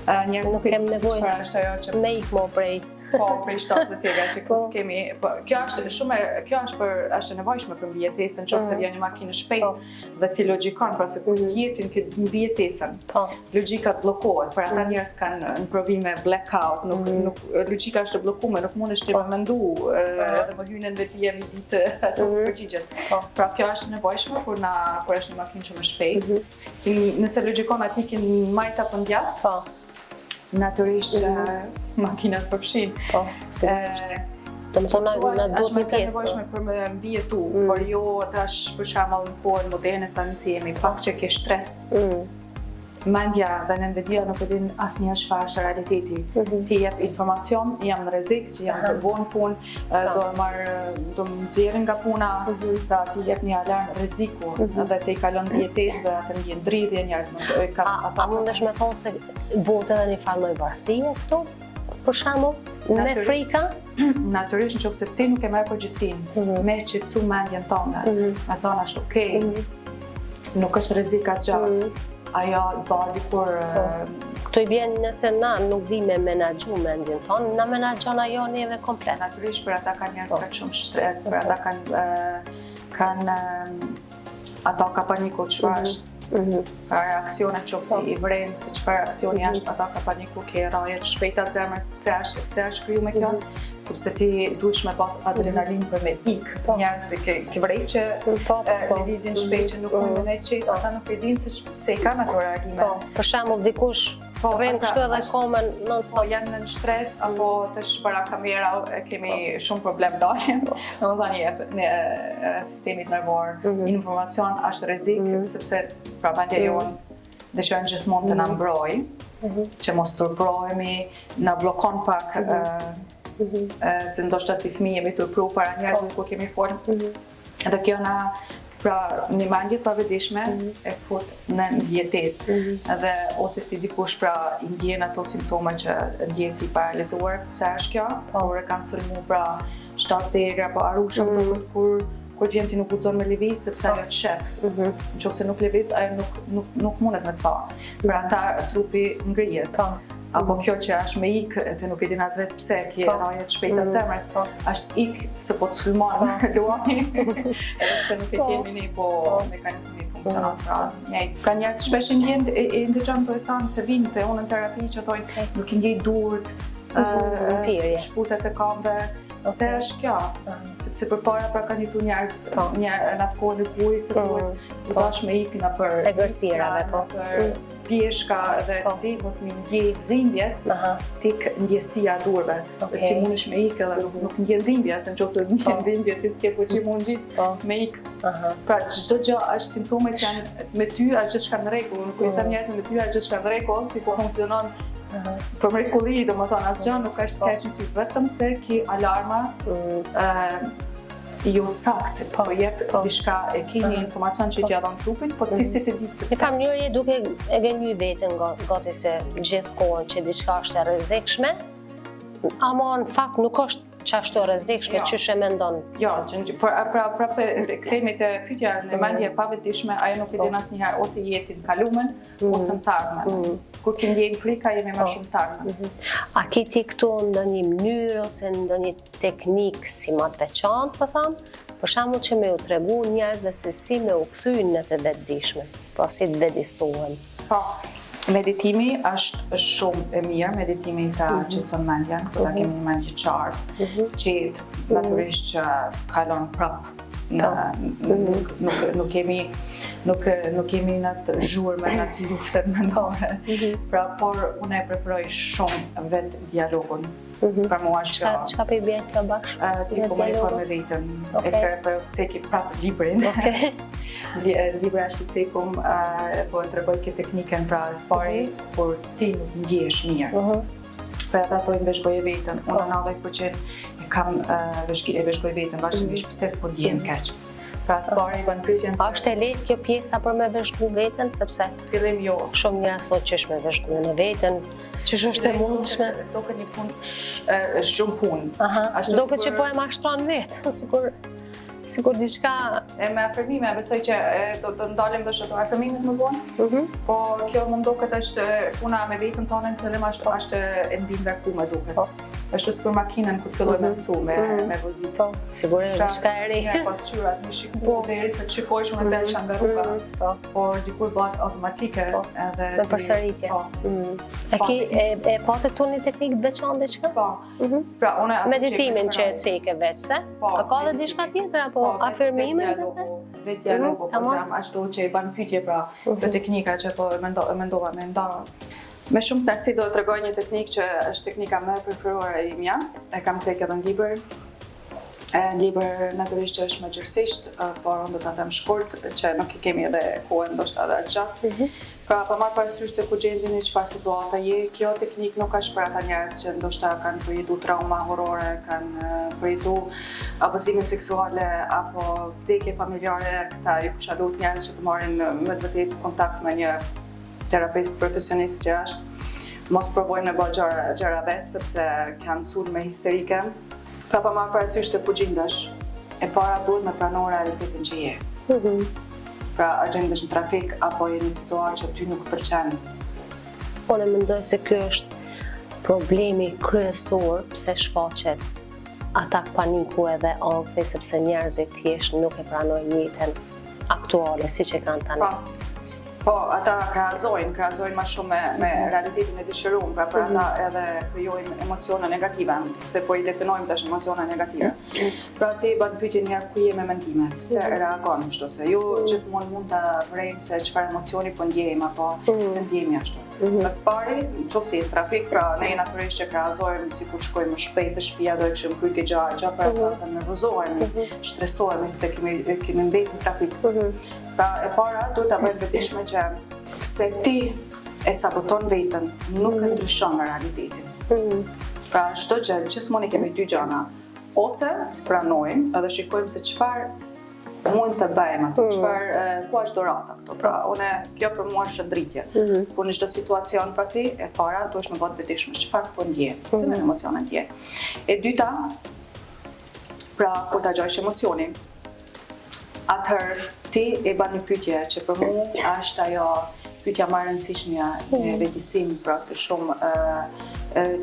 Njerëzit nuk kem nevojë me ikmo prej. Po, prej 70 tega që këtu s'kemi. Kjo është e nevojshme për mbijetesën, nëse vjen një makinë shpejt dhe ti logjikon, pra se kur jetin këtë mbijetesën, logjika bllokohet, për ata njerëz kanë në provime blackout, logjika është e bllokuar, nuk mundesh ti me mendu, edhe më hyn në vetëm ditë ato përgjigjet. Pra kjo është e nevojshme kur është një makinë shumë e shpejtë. Nëse logjikon aty që majta po ndjat, natyrisht makinat përfshin. Po, sigurisht. Të më thonë, na duhet një pjesë. Është nevojshme për me mbijetu, por jo tash për shembull në kohën moderne tani si jemi pak që ke stres. Mendja dhe nënvedia nuk e din asnjë çfarë është realiteti. Ti jep informacion, jam në rrezik, që jam të vonë punë, do më nxjerrin nga puna, pra ti jep një alarm rreziku, dhe te i kalon mbijetesë dhe atë ndjen dridhje, njerëz më ka A mundesh me thonë se bëhet edhe një farë lloj varësie këtu? Për shembull, me frika? Natyrisht nëse ti nuk e merr përgjegjësinë me çetsu mendjen tënde, me thonë ashtu, okay, nuk është rrezik asgjë. Ajo badi kur... Këto i bjen nëse na nuk di me menaxhu mendjen tonë, na menaxhon ajo neve komplet. Natyrisht për ata kanë njerëz ka shumë stres, për ata kanë ataka paniku, çfarë është reaksionet që si i vrenë, se çfarë reaksioni është ataka paniku, ke raje të shpejta të zemrës, pse është kriju me kjo, sepse ti duhesh me pas adrenalin për me ik. Njerëz se ke vrejt që lëvizin shpejt që nuk mund me qetë, ata nuk e dinë se i kanë ato reagime. Për shembull, dikush vjen kështu edhe komen non-stop. Janë në stres, apo tash para kamera kemi shumë problem daljen. Domethënë në sistemit nervor, informacion është rrezik, sepse pra mendja jonë dëshiron gjithmonë të na mbrojë, që mos turprohemi, na bllokon pak, se ndoshta si fëmijë jemi turpruar para njerëzve ku kemi folë. Edhe kjo Pra, një mendje të pavetishme e fut në ndjetesë. Edhe ose ti dikush pra i ndjen ato simptoma që ndjen si paralizuar, pse është kjo? Por e kanë sulmu pra shtastegra apo arusha kur vjen ti nuk guxon me lëviz sepse ajo të shef. Nëse nuk lëviz, ajo nuk mundet me të pa. Për ata trupi ngrihet. Apo kjo që është me ik, ti nuk e din as vetë pse, ki e raje të shpejta të zemrës, është ik se po të sulmon luani, edhe pse nuk e kemi një po mekanizmi funksionat. Ka njerëz shpesh e ndëgjon të e thanë se vinë të unë në terapi që thojnë nuk i ndjej durët, shputet e kambe. Se është kjo, sepse përpara pra kanë jetu njerëz në atë kohë në bujë, se u dash me ik në për egërsirave, për pjeshka dhe ti mos mi ndjej dhimbjet, tik ndjesia e durve. Ti mundesh me ik edhe nuk ndjen dhimbja, se nëse ndjen dhimbje ti s'ke fuqi mund gjit me ik. Pra çdo gjë është simptomet që janë me ty është gjithçka në rregull, nuk i them njerëzve me ty është gjithçka në rregull, ti po funksionon për mrekulli, domethënë asgjë nuk është keq në ty, vetëm se ki alarma jo sakt, po jep diçka e ke një informacion që t'ja dhon trupit, po ti si ti di sepse. Në fakt njëri duke e gënjur veten gati se gjithkohën që diçka është e rrezikshme, ama në fakt nuk është çashtu e rrezikshme çysh e mendon. Jo, pra kthehemi te pyetja në mendje e pavetishme, ajo nuk e din asnjëherë ose jetin kalumen ose në tarmen. Kur ki ndjejnë frika, jemi më shumë tarmen. A ki ti këtu ndonjë mënyrë ose ndonjë teknik si më të veçantë, po tham? Për shembull që me u tregu njerëzve se si me u kthy në të vetëdijshme, po si të vetëdijsohen. Po, meditimi është shumë e mirë, meditimi ta qetëson mendjen, kur ta kemi një mendje qartë, qetë, natyrisht që kalon prap. Nuk kemi në të zhurme në të luftet mendore. Pra, por unë e preferoj shumë vetë dialogun. Për mua është kjo. Çka për i bjen kjo bashkë? Ti komunikon me vetën. E për ceki prapë librin. Libra është i cekum, po e tregoj këtë teknikën pra spari, por ti nuk ndjesh mirë. Për ata po i veshgoje vetën, unë 90% kam veshgoj vetën, vazhdimisht pse po ndjen keq. Pra spari bën pyetjen se është e lehtë kjo pjesa për me veshgu veten, sepse fillim jo. Shumë njerëz thonë ç'është me veshgu në veten, ç'është është e mundshme. Duket një punë shumë punë. Duket që po e mashtron vetë, sikur diçka me afirmime, besoj që do të ndalim ndoshta ato afirmimet më vonë. Po kjo më duket është puna me vetën tonë, fillim është e mbi ngarkuar duket. Është sikur makinën kur filloj me mësu me vozit. Po, sigurisht diçka e re. Ja, pas shyrat më shikoj derisa të shikosh më të çangarupa. Por dikur bëhet automatike edhe me përsëritje. A ki e patë tu një teknikë të veçantë diçka? Po. Pra unë meditimin që ceke veçse. A ka edhe diçka tjetër apo afirmime? Vetë dialogu, po jam ashtu që i ban pyetje pra për teknika që po mendova me nda. Me shumë tasi do të tregoj një teknikë që është teknika më e preferuara e imja. E kam cekë edhe në libër. Libër natyrisht që është më gjërësisht, por unë do ta them shkurt që nuk i kemi edhe kohën ndoshta edhe gjatë. Pra, po marr parasysh se ku gjendin në çfarë situata je, kjo teknikë nuk është për ata njerëz që ndoshta kanë përjetu trauma horrore, kanë përjetu abuzime seksuale apo vdekje familjare, këta ju kisha lutur njerëz që të marrin me të vërtetë kontakt me një terapist profesionist që është, mos provojnë me bëjë gjëra vetë, sepse kanë sulme histerike. Pra pa marrë parasysh se ku gjendesh, e para duhet me pranoj realitetin që je. Pra a gjendesh në trafik, apo je në situatë që ty nuk pëlqen. Unë mendoj se ky është problemi kryesor pse shfaqet atak paniku edhe ankthi, sepse njerëzit thjesht nuk e pranojnë jetën aktuale siç e kanë tani. Po, ata krahasojnë më shumë me realitetin e dëshiruar, pra për ata edhe krijojnë emocione negative, se po i definojmë tash emocione negative. Pra ti bën pyetjen herë ku je me mendime, pse reagon kështu, se jo gjithmonë mund ta vrejmë se çfarë emocioni po ndjejmë apo se ndjehemi ashtu. Pas pari, nëse je në trafik, pra ne natyrisht që krahasojmë sikur shkojmë më shpejt të shtëpia do të kishim kryqë gjatë, pra ata nervozohemi, stresohemi se kemi mbetur në trafik. Pra e para duhet ta bëjmë vetëdijshme që pse ti e saboton veten, nuk e ndryshon realitetin. Pra çdo gjë gjithmonë kemi dy gjëra. Ose pranojmë edhe shikojmë se çfarë mund të bëjmë ato, ku është dorata këto. Pra, kjo për mua është shëndritje. Kur në çdo situacion për ti, e para duhesh me bëhet vetëdijshme çfarë po ndje, cilën emocione ndje. E dyta, pra kur ta gjojsh emocionin, atëherë ti e bën një pyetje që për mua është ajo pyetja më e rëndësishme e vetësim, pra se shumë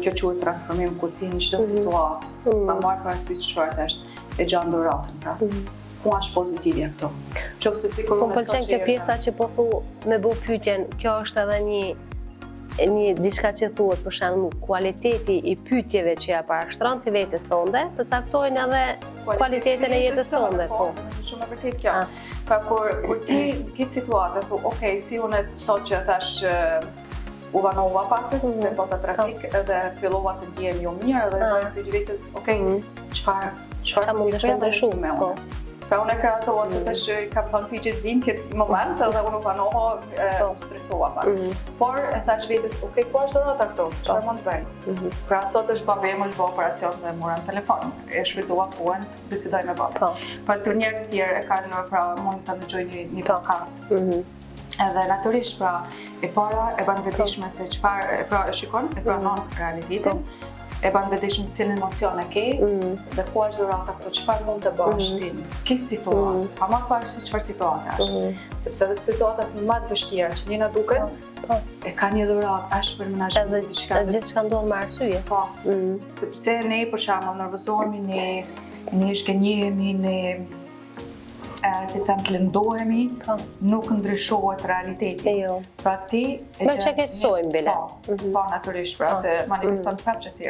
kjo quhet transformim kur ti në çdo situatë, pa marrë parasysh çfarë është e gjatë doratën, pra. Ku është pozitivja këto? Qofse sikur Po pëlqen kjo pjesa që po thu me bë pyetjen, kjo është edhe një diçka që thuhet për shembull, kualiteti i pyetjeve që ja parashtron ti vetes tënde, përcaktojnë edhe kualitetin e jetës tënde, po. Shumë e vërtetë kjo. Pra kur ti në këtë situatë thu, okay, si unë sot që thash u vanova pakës, se bota trafik edhe fillova të ndjehem jo mirë dhe bëj pyetje vetes, okay, çfarë mundesh të ndryshu me unë? Pra unë e krahasova se tash kam thënë pyetjet vinë këtë moment edhe unë vanova, stresova pak. Por e thash vetes, okay, ku është dorata këto? Çfarë mund të bëj? Pra sot është babemël bë operacion dhe mora në telefon. E shfrytëzova kohën, bisedoj me babën. Pa të njerëz tjerë e kanë, pra mund ta dëgjojnë një podcast. Edhe natyrisht, pra, e para e bën vetëdijshme se çfarë, pra e shikon, e pranon realitetin. E bën vetëdijshme cilën emocion e ke dhe ku është dorata këto, çfarë mund të bësh ti në këtë situatë. Pa marrë parasysh çfarë situata është. Sepse edhe situatat më të vështira që ne na duken, e ka një dhuratë, është për menaxhim diçka. Edhe gjithçka ndodh me arsye. Po. Sepse ne për shembull nervozohemi, ne shkënjehemi, ne si them të lëndohemi, nuk ndryshohet realiteti. Pra ti me që keqësojmë bile. Po, natyrisht, pra se manifeston prapë që si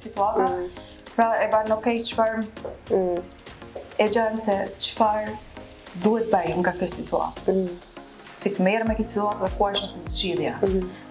situata. Pra e bën okay çfarë e gjanë se çfarë duhet bëjmë nga kjo situatë. Si të merrem me këtë situatë dhe ku është zgjidhja.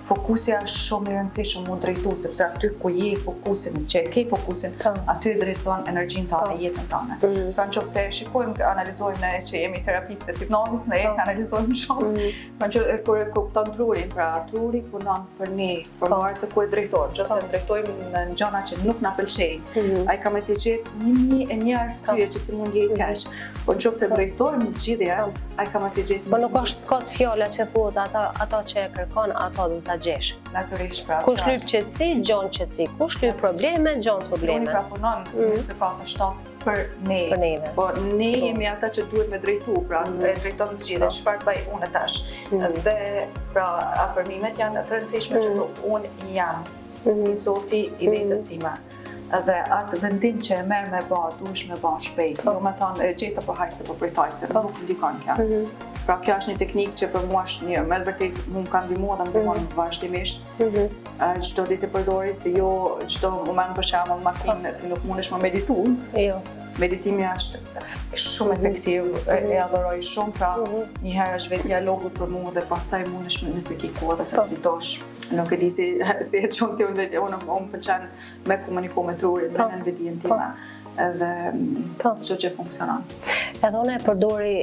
Fokusja është shumë i rëndësishëm mu drejtu, sepse aty ku je fokusin, që e ke fokusin, aty e drejton energjinë tane, jetën tane. Pra nëse shikojmë, analizojmë ne që jemi terapistë të hipnozës, ne analizojmë shumë. Pra nëse kur e kupton trurin, pra truri punon për ne, për marrë se ku e drejtojmë. Nëse drejtojmë në gjëra që nuk na pëlqejnë, ai ka me të gjetë një arsye që ti mund jetë keq. Po nëse drejtojmë zgjidhja, ai ka me të gjetë. Po nuk është kot fjola që thuhet ato që e kërkon, ato do ta gjesh. Natyrisht, pra. Kush lyp qetësi, gjon qetësi. Kush lyp probleme, gjon probleme. Pra punon 24/7 për ne. Po ne jemi ata që duhet me drejtu, pra e drejton zgjidhjen, çfarë bëj unë tash. Dhe pra afërmimet janë të rëndësishme që unë jam i Zoti i vetës time. Dhe atë vendim që e merr me bë, duhesh me bë shpejt. Jo me thonë e gjeta po hajt se po pritoj se nuk ndikon kjo. Pra kjo është një teknikë që për mua është një, me vërtet mund ka ndihmuar dhe më ndihmon vazhdimisht. Çdo ditë e përdori, se jo çdo moment për shembull makinë ti nuk mundesh më meditu. Jo. Meditimi është shumë efektiv, e adhuroj shumë, pra një herë është vetë dialogu për mua dhe pastaj mundesh nëse ke kohë dhe të meditosh. Nuk e di si e çon ti unë pëlqen me komuniku me trurin, me nënvetdijen time. Edhe çdo gjë funksionon. Edhe unë e përdori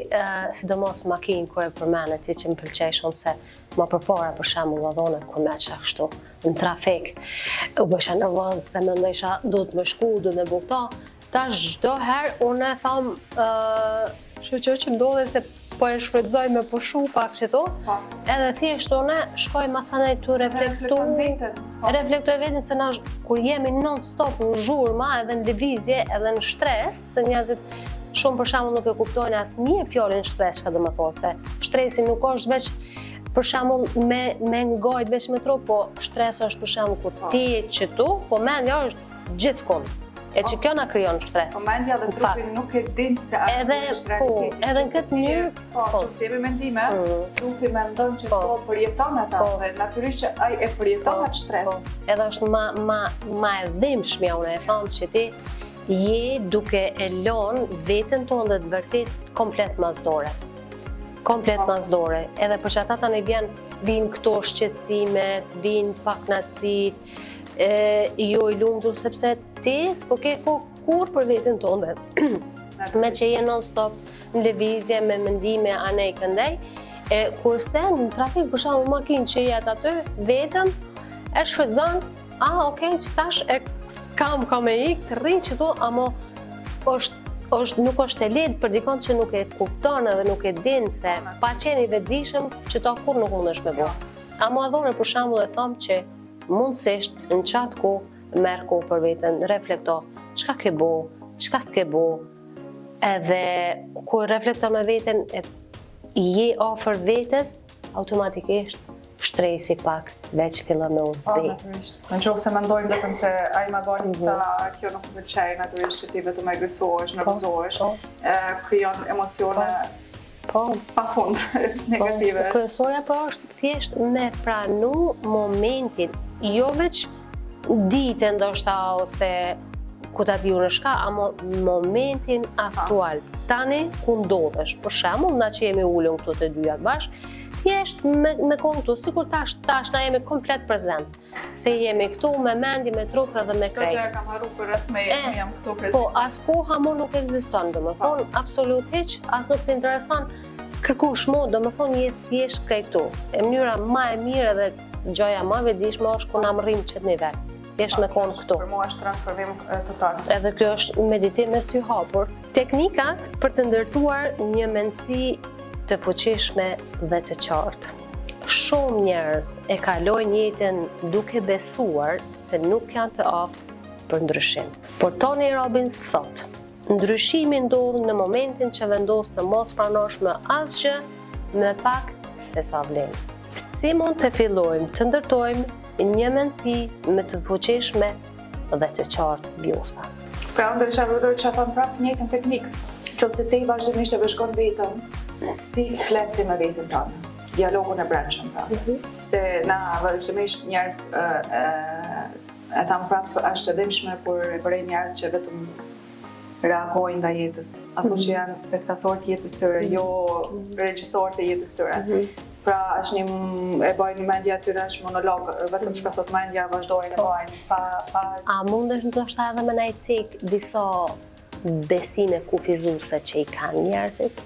sidomos makinë kur e përmend ti që më pëlqej shumë se më përpara për shembull edhe unë kur meça kështu në trafik u bësha nervoz se mendojsha duhet më shku, duhet më bëj këto. Tash çdo herë unë e them shoqër që ndodhe se po e shfrytëzoj me pushu pak qëto, edhe thjesht unë shkoj masanaj të reflektoj vetën se kur jemi non-stop në zhurma edhe në lëvizje edhe në shtres, se njerëzit shumë për shembull nuk e kuptojnë asnjë fjalën shtres, çka do të thonë se stresi nuk është veç për shembull me ngojt veç me trup, po stresi është për shembull kur ti je qëtu, po mendja është gjithkund. E që kjo na krijon stres. Po mendja dhe trupi nuk e din se atë është realiteti. Edhe në këtë mënyrë, po, nëse jemi mendime, trupi mendon që po përjeton ata, dhe natyrisht që ai e përjeton atë stres. Edhe është ma e dhimbshmja, unë e them që ti je duke e lënë veten tonë të vërtet komplet mazdore. Komplet mazdore. Edhe për që ata tani vinë këto shqetësimet, vinë pakënaqësitë, jo i lumtur sepse ti s'po ke kur për veten tënde. Me që je non-stop në lëvizje, me mendime anej këndej, kurse në trafik për shembull makinë që jetë aty, vetëm e shfrytëzon, okay, që tash e kam me ikë të rri qëtu, amo është nuk është e lehtë për dikon që nuk e kupton edhe nuk e din se pa qenë i vetëdijshëm që ta kur nuk mundesh me bo. A madhore për shembull e thom që mundësisht në qatë kohë merr kohë për veten, reflekto, çka ke bo, çka s'ke bo, edhe kur reflekton me veten e je afër vetes, automatikisht shtresi pak veç fillon me uzbi. Në qoftë se mendojmë vetëm se ai ma bën këtë, kjo nuk më pëlqej, natyrisht që ti vetëm agresohesh, nervozohesh, krijon emocione pafund negative. Kryesorja pra është thjesht me pranu momentin, jo veç ditën ndoshta ose ku ta diu në shka, ama momentin aktual. Tani ku ndodhesh, për shembull, na që jemi ulën këtu të dyja bashkë, thjesht me kohë këtu, sikur tash na jemi komplet prezent. Se jemi këtu me mendje, me trup edhe me krejt. Kjo gjë kam harru për rreth me jam këtu prezent. Po, as koha mo nuk ekziston, domethënë, absolut hiç, as nuk të intereson kërkush mo, domethënë je thjesht këtu. E mënyra më e mirë edhe gjoja më e vetëdijshme është kur na rrim çet nivel. Thjesht me kohën këtu. Për mua është transformim total. Edhe kjo është meditim me sy hapur. Teknikat për të ndërtuar një mendësi të fuqishme dhe të qartë. Shumë njerëz e kalojnë jetën duke besuar se nuk janë të aftë për ndryshim. Por Tony Robbins thotë, ndryshimi ndodh në momentin që vendos të mos pranosh më asgjë më pak se sa vlen. Si mund të fillojmë të ndërtojmë një mendësi më të fuqishme dhe të qartë vjosa? Pra, ndërsa vërtet që thon prapë njëjtën teknikë. Nëse ti vazhdimisht e bashkon vetën, si flet ti me veten tënde, dialogun e brendshëm pra. Se na vazhdimisht njerëz e tham prapë është e dhimbshme për njerëz që vetëm reagojnë ndaj jetës, ato që janë spektatorë të jetës tyre, jo regjisorë të jetës tyre. Pra është e bajnë mendja atyre është monolog, vetëm çka thot mendja vazhdojnë e bajnë pa. A mundesh ndoshta edhe me na cik disa besime kufizuese që i kanë njerëzit?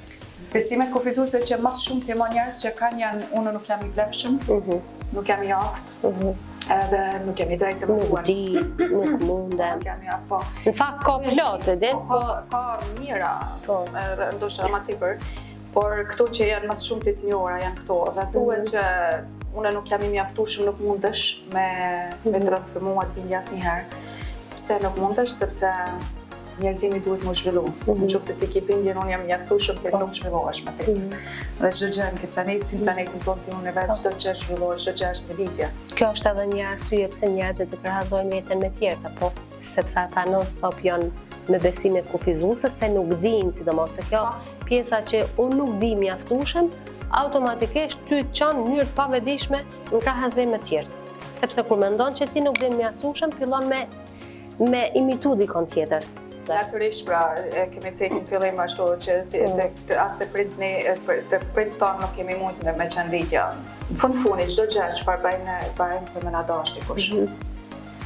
Besimet kufizuese që mas shumë të njerëz që kanë janë unë nuk jam i vlefshëm, nuk jam i aftë, edhe nuk jam i drejtë më Nuk di, nuk mundem. Nuk jam i aftë, po. Në fakt ka plotë, po ka mira, edhe ndoshta më tepër, por këto që janë mas shumë të njohura janë këto, dhe thuhet që unë nuk jam i mjaftueshëm, nuk mundesh me transformuar bindje asnjëherë. Pse nuk mundesh? Sepse njerëzimi duhet më zhvillu. Nëse ti ke bindjen unë jam mjaftueshëm, ti nuk zhvillohesh me te. Dhe çdo gjë në këtë planet, si planetin tonë, si univers, çdo gjë zhvillohet, çdo gjë është lëvizje. Kjo është edhe një arsye pse njerëzit e krahasojnë veten me tjerët, apo sepse ata non-stop janë me besime kufizuese se nuk dinë, sidomos se kjo pjesa që unë nuk di mjaftueshëm, automatikisht ty çon në mënyrë të pavetëdijshme në krahasim me të tjerët. Sepse kur mendon që ti nuk je mjaftueshëm, fillon me imitu dikon tjetër. Natyrisht, pra, kemi cekë në fillim ashtu që as të prit tonë nuk kemi mund me qenë lidhja. Në fundit, çdo gjë çfarë bëjmë për me na dash dikush.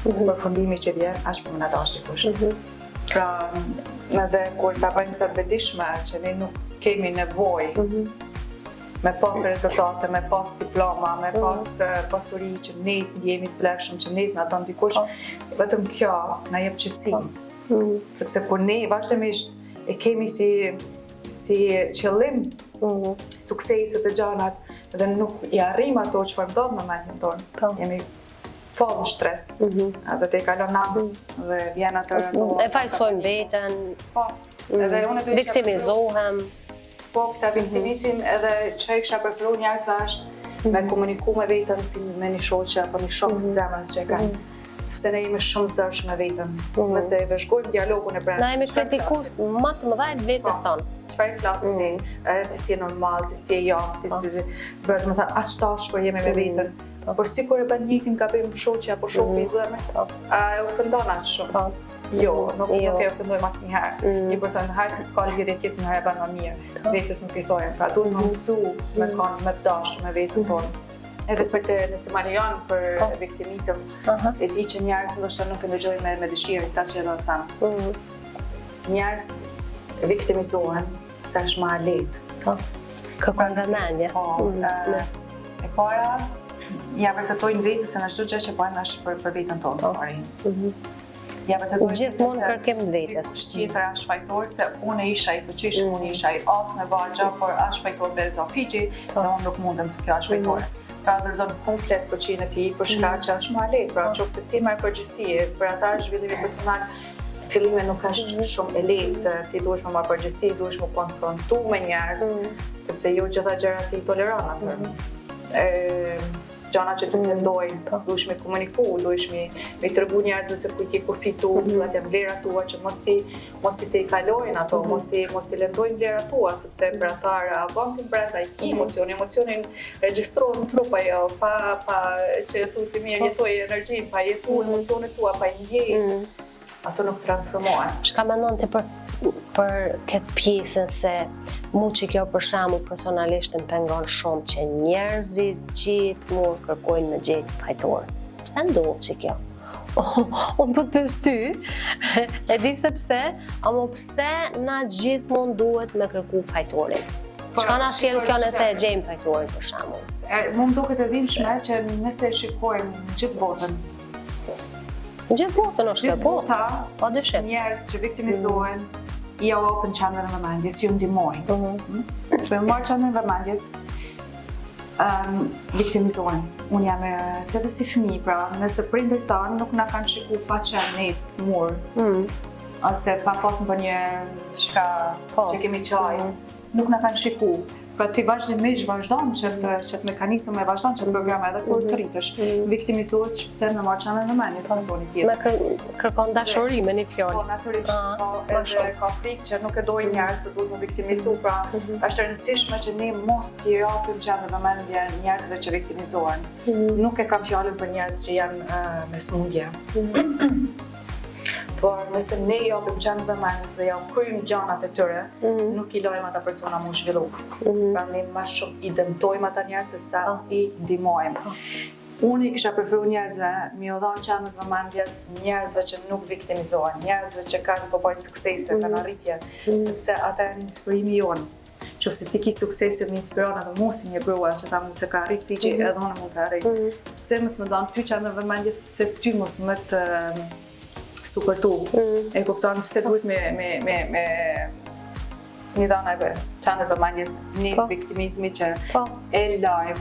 Përfundimi që vjen është për me na dash dikush. Pra, edhe kur ta bëjmë këtë vetëdijshme që ne nuk kemi nevojë me pas rezultate, me pas diploma, me pas pasuri që ne jemi të vlefshëm, që ne na don dikush, vetëm kjo na jep qetësi. Sepse kur ne vazhdimisht e kemi si qëllim sukseset e gjanat dhe nuk i arrim ato çfarë do në momentin tonë, jemi në stres, edhe te kalon natë dhe vjen atë e fajsojmë veten, viktimizohem. Po, këta viktimizim edhe që e kisha preferu njerëzve është me komuniku me veten si me një shoqe apo një shok të zemrës që e kanë. Sepse ne jemi shumë zërsh me veten. Nëse e vëzhgojmë dialogun e brendshëm. Na jemi kritikus më të mëdhej vetes tonë. Çfarë flasim ne? Ti si je normal, ti si je jaftë, ti si bëhet më thënë aq dashur jemi me veten. Por sikur e bën njëtin gabim shoqja apo shoku i zemrës, e ofendon aq shumë. Jo, nuk e ofendojmë asnjëherë. Një person hajtë se s'ka lidhje tjetër në herë më mirë. Vetes nuk i thojmë, pra duhet më mësu me kanë me dashur me veten tonë. Edhe për të nëse ma lejon për viktimizëm, e di që njerëz ndoshta nuk e ndëgjojnë me dëshirë këta që do të them. Njerëz viktimizohen se është më lehtë. Kërkojnë vëmendje. E para, ja vërtetojnë vetës se në çdo gjë që bëjnë është për veten tonë së pari. Gjithmonë kërkim të vetes. Dikush tjetër është fajtor se unë isha i fuqishëm, unë isha i aftë me bagja, por është fajtor me Zafixhi dhe unë nuk mundem se kjo është fajtore. Pra ndërzon komplet fuqinë e tij për shkak që është më e lehtë. Pra nëse ti merr përgjegjësi, për ata zhvillimi personal fillime nuk është shumë e lehtë se ti duhesh me marrë përgjegjësi, duhesh me konfrontu me njerëz, sepse jo gjitha gjërat i toleron atë. Gjana që të mendojnë, duhesh me komuniku, duhesh me tregu njerëzve se ku i ke kufitu, cilat janë vlerat tua që mos ti te i kalojnë ato, mos ti lëndojnë vlerat tua, sepse për ata avantin brenda i ki emocionin regjistrohet në trup ajo, pa që tu ti mirë jetoj energjinë, pa jetu emocionet tua, pa i ndjej, ato nuk transformohen. Çka mendon ti për këtë pjesën se mu që kjo për shembull personalisht më pengon shumë që njerëzit gjithmonë kërkojnë me gjetë fajtor. Pse ndodh që kjo? Unë po të pyes ty, e di se pse, ama pse na gjithmonë duhet me kërku fajtorin? Çka na sjell kjo nëse e gjejmë fajtorin për shembull? Mu më duket e dhimbshme që nëse e shikojmë gjithë botën, Gjithë botën është e bota, pa dyshim. Njerëz që viktimizohen, i japin qendrën e vëmendjes, ju ndihmojnë. Me marrë qendrën e vëmendjes, viktimizohen. Unë jam se dhe si fëmijë, pra nëse prindërit tanë nuk na kanë shikuar pa qenë net smur, ose pa pas ndonjë çka që kemi qaj, nuk na kanë shikuar. Pra ti vazhdimisht vazhdon që të mekanizëm e vazhdon që të programa edhe kur të rritësh. Viktimizohesh shpëtësen me marrë qendrën e vëmendjes personi tjetër. Me kërkon dashuri me një fjalë. Po natyrisht, edhe ka frikë që nuk e dojnë njerëz të duhet më viktimizu, pra është e rëndësishme që ne mos t'i japim qendrën e vëmendjes njerëzve që viktimizohen. Nuk e kam fjalën për njerëz që janë me smundje. Por nëse ne japim qendrën e vëmendjes dhe ja kryjmë gjanat e tyre, nuk i lojmë ata persona më zhvillu. Pra ne më shumë i dëmtojmë ata njerëz se sa i ndihmojmë. Unë i kisha preferuar njerëzve mi u dhënë qendrën e vëmendjes njerëzve që nuk viktimizohen, njerëzve që kanë bëjnë suksese, kanë arritje, sepse ata janë inspirimi jonë. Qofse ti ki suksese më inspiron edhe mua si një grua që thamë se ka arrit Fixhi, edhe unë mund të arrit. Pse mos më dhënë ty qendrën e vëmendjes, pse ty mos më të supertu. E kupton pse duhet me një dhënë e qendrën e vëmendjes një viktimizmi që e lajm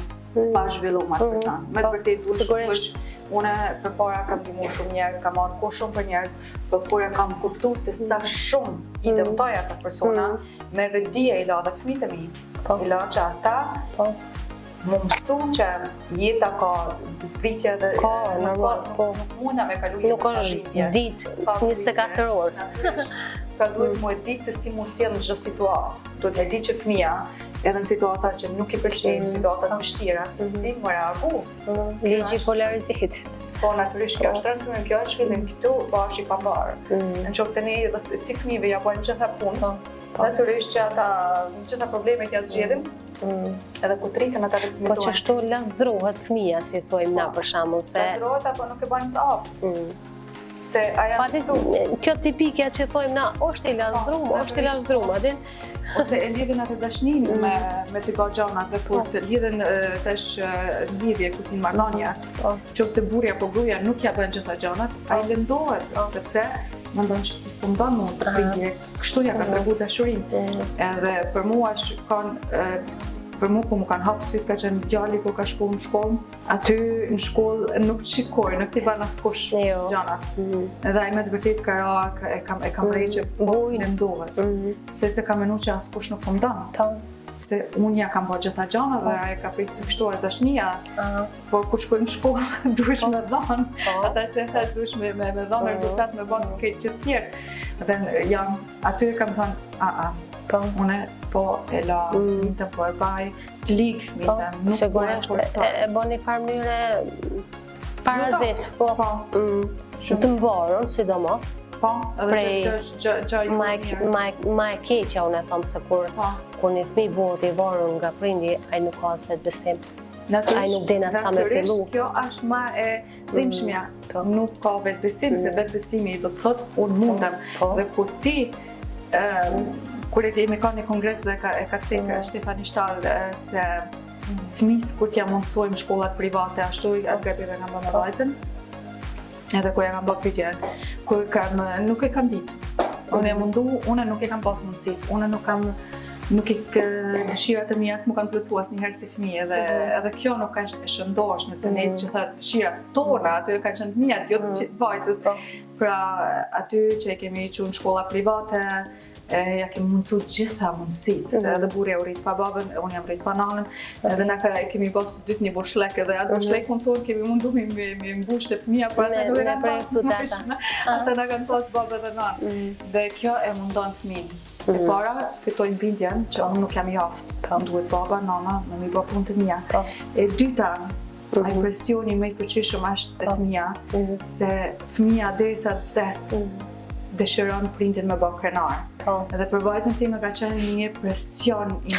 pa zhvilluar atë person. Me të vërtetë duhet shikosh, unë përpara kam ndihmuar shumë njerëz, kam marrë kohë shumë për njerëz, por e kam kuptuar se sa shumë i dëmtoj ata persona, me vetdije i la dhe fëmijët e mi. I la që ata më mësu që jeta ka zbritje dhe nuk muna me kalu jetë. Nuk është ditë 24 orë. Pra duhet më e ditë se si mu sjellë në çdo situatë. Duhet me ditë që fëmia, edhe në situata që nuk i pëlqejnë, situatat vështira, se si më reagu. Ligji i polaritetit. Po natyrisht kjo është rëndësishme, kjo është fillim këtu, po është i pambarë. Nëse ne si fëmijëve ja bëjmë gjitha punë, natyrisht që ata gjitha problemet ja zgjedhim, edhe ku të rritën ata viktimizohen. Po që ashtu lasdrohet fëmija, si thojmë na për shembull, se lasdrohet apo nuk e bajnë të aftë. Se aja kjo tipike që thojmë na, është i lasdrum, a din? Ose e lidhin atë dashnin me t'i ba gjanat dhe kur të lidhin tesh lidhje ku t'in marrëdhënie, qofse burri apo gruaja nuk ja bën gjitha gjanat, ai lëndohet, sepse mendon që ti s'po mdon mua se prindje kështu ja ka treguar dashurinë. Edhe për mua për mua ku më kanë hapë sytë ka qenë djali ku ka shku në shkollë, aty në shkollë nuk qikoj, nuk t'i ban askush gjanat. Edhe ai me të vërtet ka ra, e kam rejë që me ndohet. Se kam menu që askush nuk po mdon. Se unë ja kam bërë gjitha gjana dhe aje ka pejtë kështu e dashnia, por kur shkoj në shkollë duhesh me dhanë, ata që thash duhesh me dhanë rezultat me basë këtë që tjerë. Dhe jam, aty e kam thënë, une po e la, mitëm po e baj, klik mitëm, nuk po e forcoj. E bon një farë mënyre parazit, të mbarën, sidomos. Po, edhe që gjaj ma e keqja unë e thomë se kur një fëmijë bëhet i varur nga prindi, ai nuk ka as vetbesim. Ai nuk din as ka me fillu. Kjo është ma e dhimbshmja. Nuk ka vetbesim, se vetbesimi do të thotë unë mundem. Dhe kur ti, kur e kemi ka një kongres dhe e ka cekë Stefani Shtall se fëmijës kur t'ja mundsojmë shkollat private, ashtu i atë gabive nga më vajzën, Edhe ku ja kam bërë pyetjen, ku nuk e kam ditë. Unë e mundu, unë nuk e kam pas mundësit, unë nuk i dëshirat e mia s'mu kanë plotësuar asnjëherë si fëmijë edhe kjo nuk është e shëndosh nëse ne gjitha dëshirat tona aty kanë qenë të mia, jo të vajzës. Pra aty që e kemi qenë në shkolla private, ja kemi mundësu gjitha mundësitë, edhe burri u rrit pa babën, unë jam rrit pa nanën, edhe na kemi pas dytë një burshlek edhe atë burshlekun tonë kemi mundu me mbush të fëmija, por ata nuk e kanë pas, ata na kanë pas babë dhe nanë. Dhe kjo e mundon fëmin. E para, fitojnë bindjen që unë nuk jam i aftë, më duhet baba, nana, me mi bë punë të mia. E dyta, ai presioni më i fuqishëm është te fëmia, se fëmia derisa të vdes dëshiron prindin me bë krenar. Edhe për vajzën time ka qenë një presion i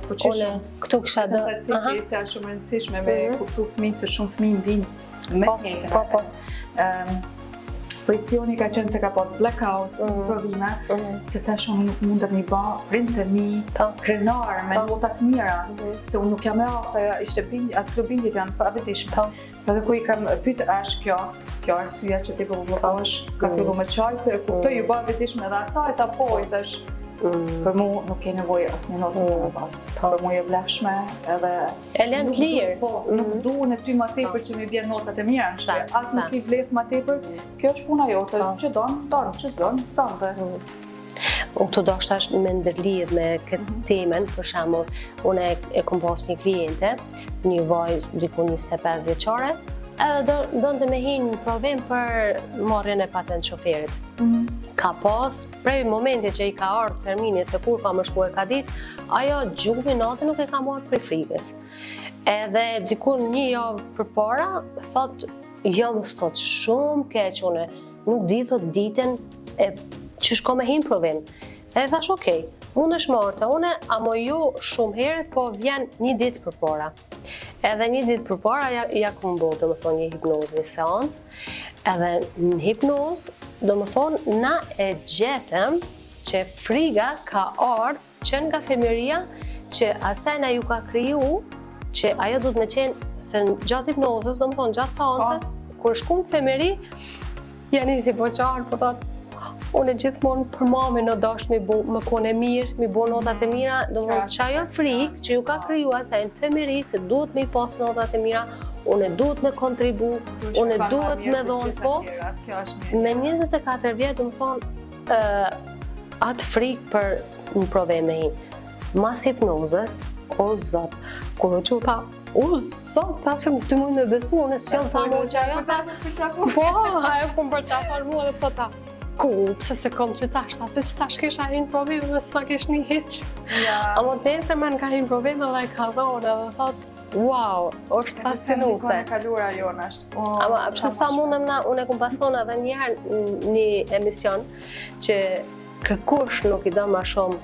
fuqishëm. Këtu kisha do. Se është shumë e rëndësishme me kuptu fëmijët se shumë fëmijë vinë me njëjtën. Presioni ka qenë se ka pas blackout, provime, se tash unë nuk mundet mi bë prindë të mi krenar me notat mira, se unë nuk jam e aftë, ishte atë bindjet janë pavetishme. Edhe ku i kam pyet është kjo arsyeja që ti po bllokohesh, ka fillu me çaj, se kuptoj ju bë vetishme edhe asaj ta po i thash. Për mu nuk ke nevojë asnjë notë më pas. Për mu e vlefshme edhe e lën të lirë. Nuk duhen e ty më tepër që mi bjen notat e mira. As nuk i vlef më tepër. Kjo është puna jote, që don, që s'don, s'donte. Unë të doshtash me ndërlidh me këtë temen, për shembull, unë e kom pas një kliente, një vajzë diku 25 vjeçare, edhe donte me hinë në provim për marrjen e patent shoferit. Ka pas, prej momenti që i ka ardhur termini se kur ka më shku e ka ditë, ajo gjumin natë nuk e ka marrë prej frikës. Edhe diku një javë përpara, thot shumë keq unë, nuk di thot ditën që shko me hinë provim. Edhe thash okej, mund është marrë une, amo jo shumë herët, po vjen një ditë përpara. Edhe një ditë përpara ja ku më bëu, do më thonë, një hipnozë, një seancë. Edhe në hipnozë, do më thonë, na e gjetëm që friga ka ardhur që nga femëria, që asaj na ju ka kriju, që ajo duhet me qenë, se gjatë hipnozës, do më thonë, gjatë seancës, kur shku në femëri, janë si po qarë, po thotë, unë gjithmonë për mami në dash më kone mirë, mi bo notat e mira, do më thonë që ajo frikë që ju ka kriju asaj në femëri, se duhet me i pas notat e mira, unë duhet me kontribu, unë duhet me dhonë po, me 24 vjetë, do më thonë, atë frikë për në provim me hinë. Mas hipnozës, o zot, kur u që tha, o zot, ta që të mund me besu, unë s'jam tha mu që ajo, po, ajo ku më përqafar mua dhe po ta, ku, pse se kom që tash, ta se që tash kisha hinë provim dhe s'ma kish një heqë. Amo të nesër me nga hinë provim dhe i ka dhonë dhe thot, wow, është fascinuese. Edhe kalura jonë është. Ama pse sa mundem na, unë e kum pas thonë edhe njëherë një emision që kërkush nuk i do ma shumë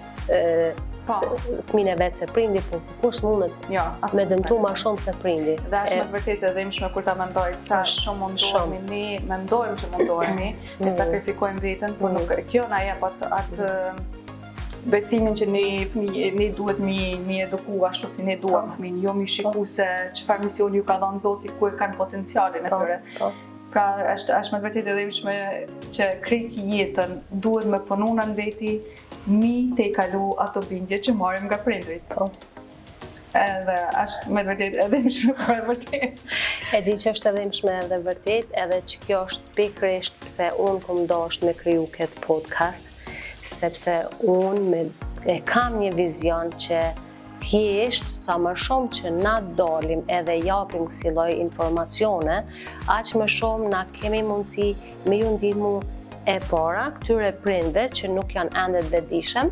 fëmijën e vetë se prindi, po kush mundet me dëmtu ma shumë se prindi. Dhe është me të vërtetë edhe imshme kur ta mendoj sa shumë mundohemi, ne mendojmë që mundohemi, ne sakrifikojmë veten, por nuk kjo na jep atë besimin që ne duhet mi eduku ashtu si ne duam fëmijën, jo mi shiku se çfarë misioni ju ka dhënë Zoti, ku e kanë potencialin e tyre. Pra është me të vërtetë edhe imshme që krejt jetën duhet me punu në veti, mi te i kalu ato bindje që marrim nga prindrit. Edhe është me të vërtet edhe imshme për e vërtet. E di që është edhe imshme edhe vërtet, edhe që kjo është pikërisht pse unë kom dashur me kriju këtë podcast, sepse unë kam një vizion që thjesht sa më shumë që na dalim edhe japim kësi lloj informacione, aq më shumë na kemi mundësi me ju ndihmu e para këtyre prindve që nuk janë ende të vetëdijshëm,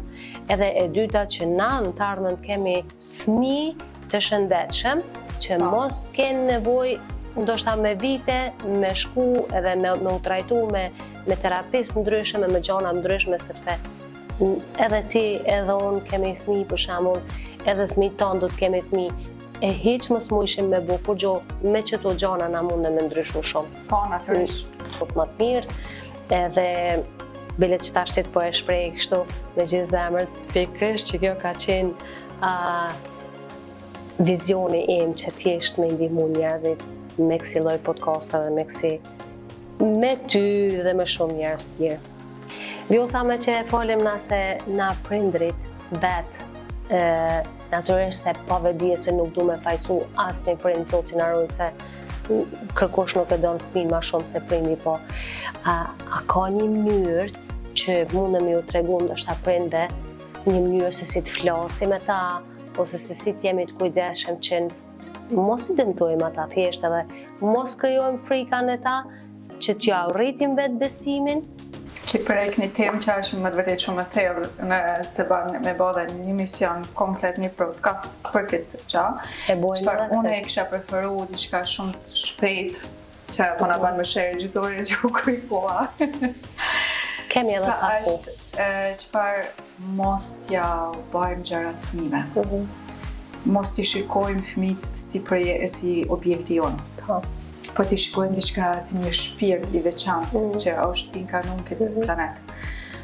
edhe e dyta që na në të ardhmen kemi fëmijë të shëndetshëm që mos kenë nevojë ndoshta me vite me shku edhe me u trajtu me terapistë ndryshme, me gjona ndryshme, sepse edhe ti edhe unë kemi fëmijë për shembull, edhe fëmijët tonë do të kemi fëmijë, e hiç mos mundshim me bu kur gjo me çeto gjona na mundem me ndryshu shumë. Po, natyrisht. Më të mirë. Edhe bilet që tashtit po e shprej kështu me gjithë zemër, pikërisht që kjo ka qenë vizioni im që thjesht me ndihmu njerëzit me kësi lloj podcasta dhe me kësi me ty dhe me shumë njerëz tjerë. Vjosa me që folim na se na prindrit vetë, natyrisht se pa vedije se nuk du me fajsu asnjë prind, Zoti na ruaj se kërkush nuk e don fëmin ma shumë se prindi, po a ka një mënyrë që mundem ju tregu ndoshta prindve, një mënyrë se si të flasim me ta, ose se si të jemi të kujdesshëm që mos i dëmtojmë ata thjesht edhe mos krijojmë frikan e ta, që t'ja rritim vetë besimin. Ki prejk një temë që është më të vërtet shumë e thellë, se me bë një mision komplet, një podcast për këtë gjë. E bojmë edhe këtë. Unë e kisha preferu diçka shumë të shpejt, që po na bën më shërë gjizore që u kujkoha. Kemi edhe paku. Është çfarë mos t'ja bëjmë gjërat fëmijëve. Mos t'i shikojmë fëmijët si objekti jonë. Po t'i shikojmë diçka si një shpirt i veçantë që është inkarnuar këtë planet.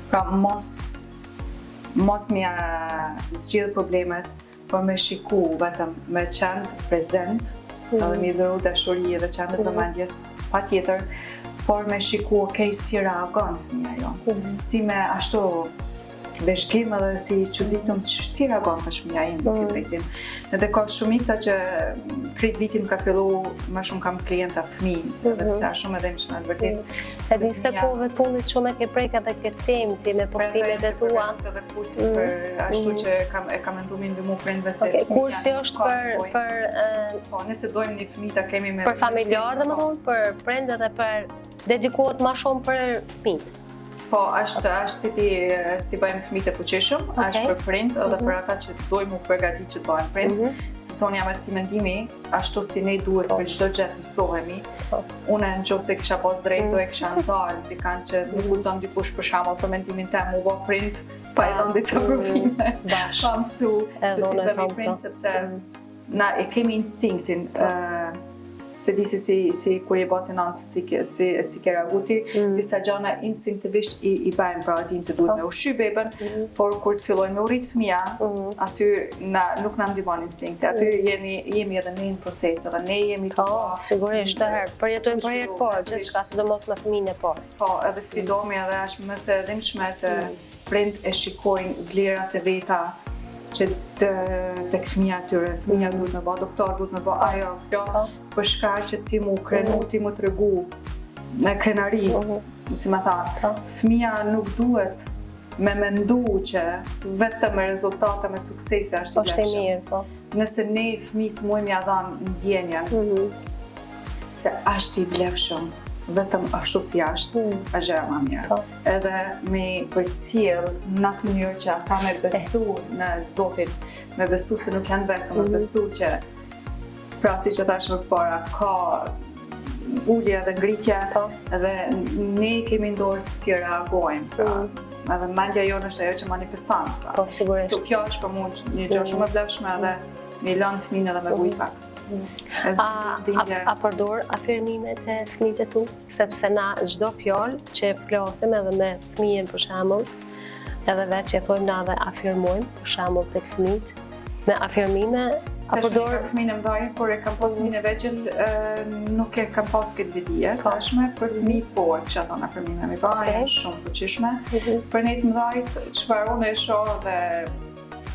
Pra mos m'ja zgjidh problemet, por me shiku vetëm me qenë prezent, edhe me dhëru dashuri dhe qenë vëmendjes patjetër, por me shiku si reagon fëmia jonë. Si me ashtu beshkim edhe si çuditëm si reagon fëmia im në këtë drejtim. Edhe ka shumica që këtë vitin ka fillu më shumë kam klienta fëmijë, edhe pse është shumë e dëmshme në vërtet. Se di se kohëve të fundit shumë e ke prek edhe këtë temë ti me postimet e tua. Edhe kursi për ashtu që e kam menduar me ndihmu prindve se kursi është për po nëse dojmë një fëmijë ta kemi me për familjar, domethënë për prind edhe për dedikohet më shumë për fëmijët. Po, është si ti bëjmë fëmijët e fuqishëm, është për prind edhe për ata që dojmë u përgatit që të bëhen prind, sepse unë jam aty mendimi, ashtu si ne duhet për çdo gjë të mësohemi. Unë nëse kisha pas drejt do e kisha ndalë dikant që nuk guxon dikush për shembull për mendimin tim u bë prind pa i dhënë disa provime. Pa mësu se si bëhemi prind sepse na e kemi instinktin se di si kur je bati nanë, si ke reaguti, disa gjana instinktivisht i bëjmë, pra dim se duhet me ushqy beben, por kur të fillojnë me u rrit fëmija, aty nuk na ndihmon instinkti, aty jemi edhe ne në proces, edhe ne jemi të sigurisht, të herë, përjetojmë për herë parë, gjithçka sidomos me fëmijën e parë. Po, edhe sfidohemi edhe është më se dhimbshme se prind e shikojnë vlerat e veta që tek fëmija atyre, fëmija duhet me bë doktor, duhet me bë ajo, kjo, për shkak që ti mu krenu, ti mu tregu me krenari, si më thanë. Fëmija nuk duhet me mendu që vetëm me rezultate, me suksese është i vlefshëm. Nëse ne fëmijës mujmë ja dhanë ndjenjen, se është i vlefshëm, vetëm ashtu si është gjëra më mirë. Edhe me përcjell në atë mënyrë që ata me besu në Zotin, me besu se nuk janë vetëm, me besu që pra si që thash më përpara, ka ullje dhe ngritje, edhe ne kemi ndorë se si reagojmë. Edhe mendja jonë është ajo që manifeston. Po, sigurisht. Kjo është për mua një gjë shumë e vlefshme edhe me lënë fëmijën edhe me vujt pak. A përdor afirmimet e fëmijët e tu? Sepse na çdo fjalë që flasim edhe me fëmijën për shembull, edhe vetë që thojmë na dhe afirmojmë për shembull tek fëmijët, me afirmime a përdor fëmijën e mdhaj, por e kam pas fëmijën e vegjël, nuk e kam pas këtë vidije. Tashme për fëmijë po e kisha thënë afirmime me vaj, shumë fuqishme. Për ne të mdhajt çfarë unë e shoh dhe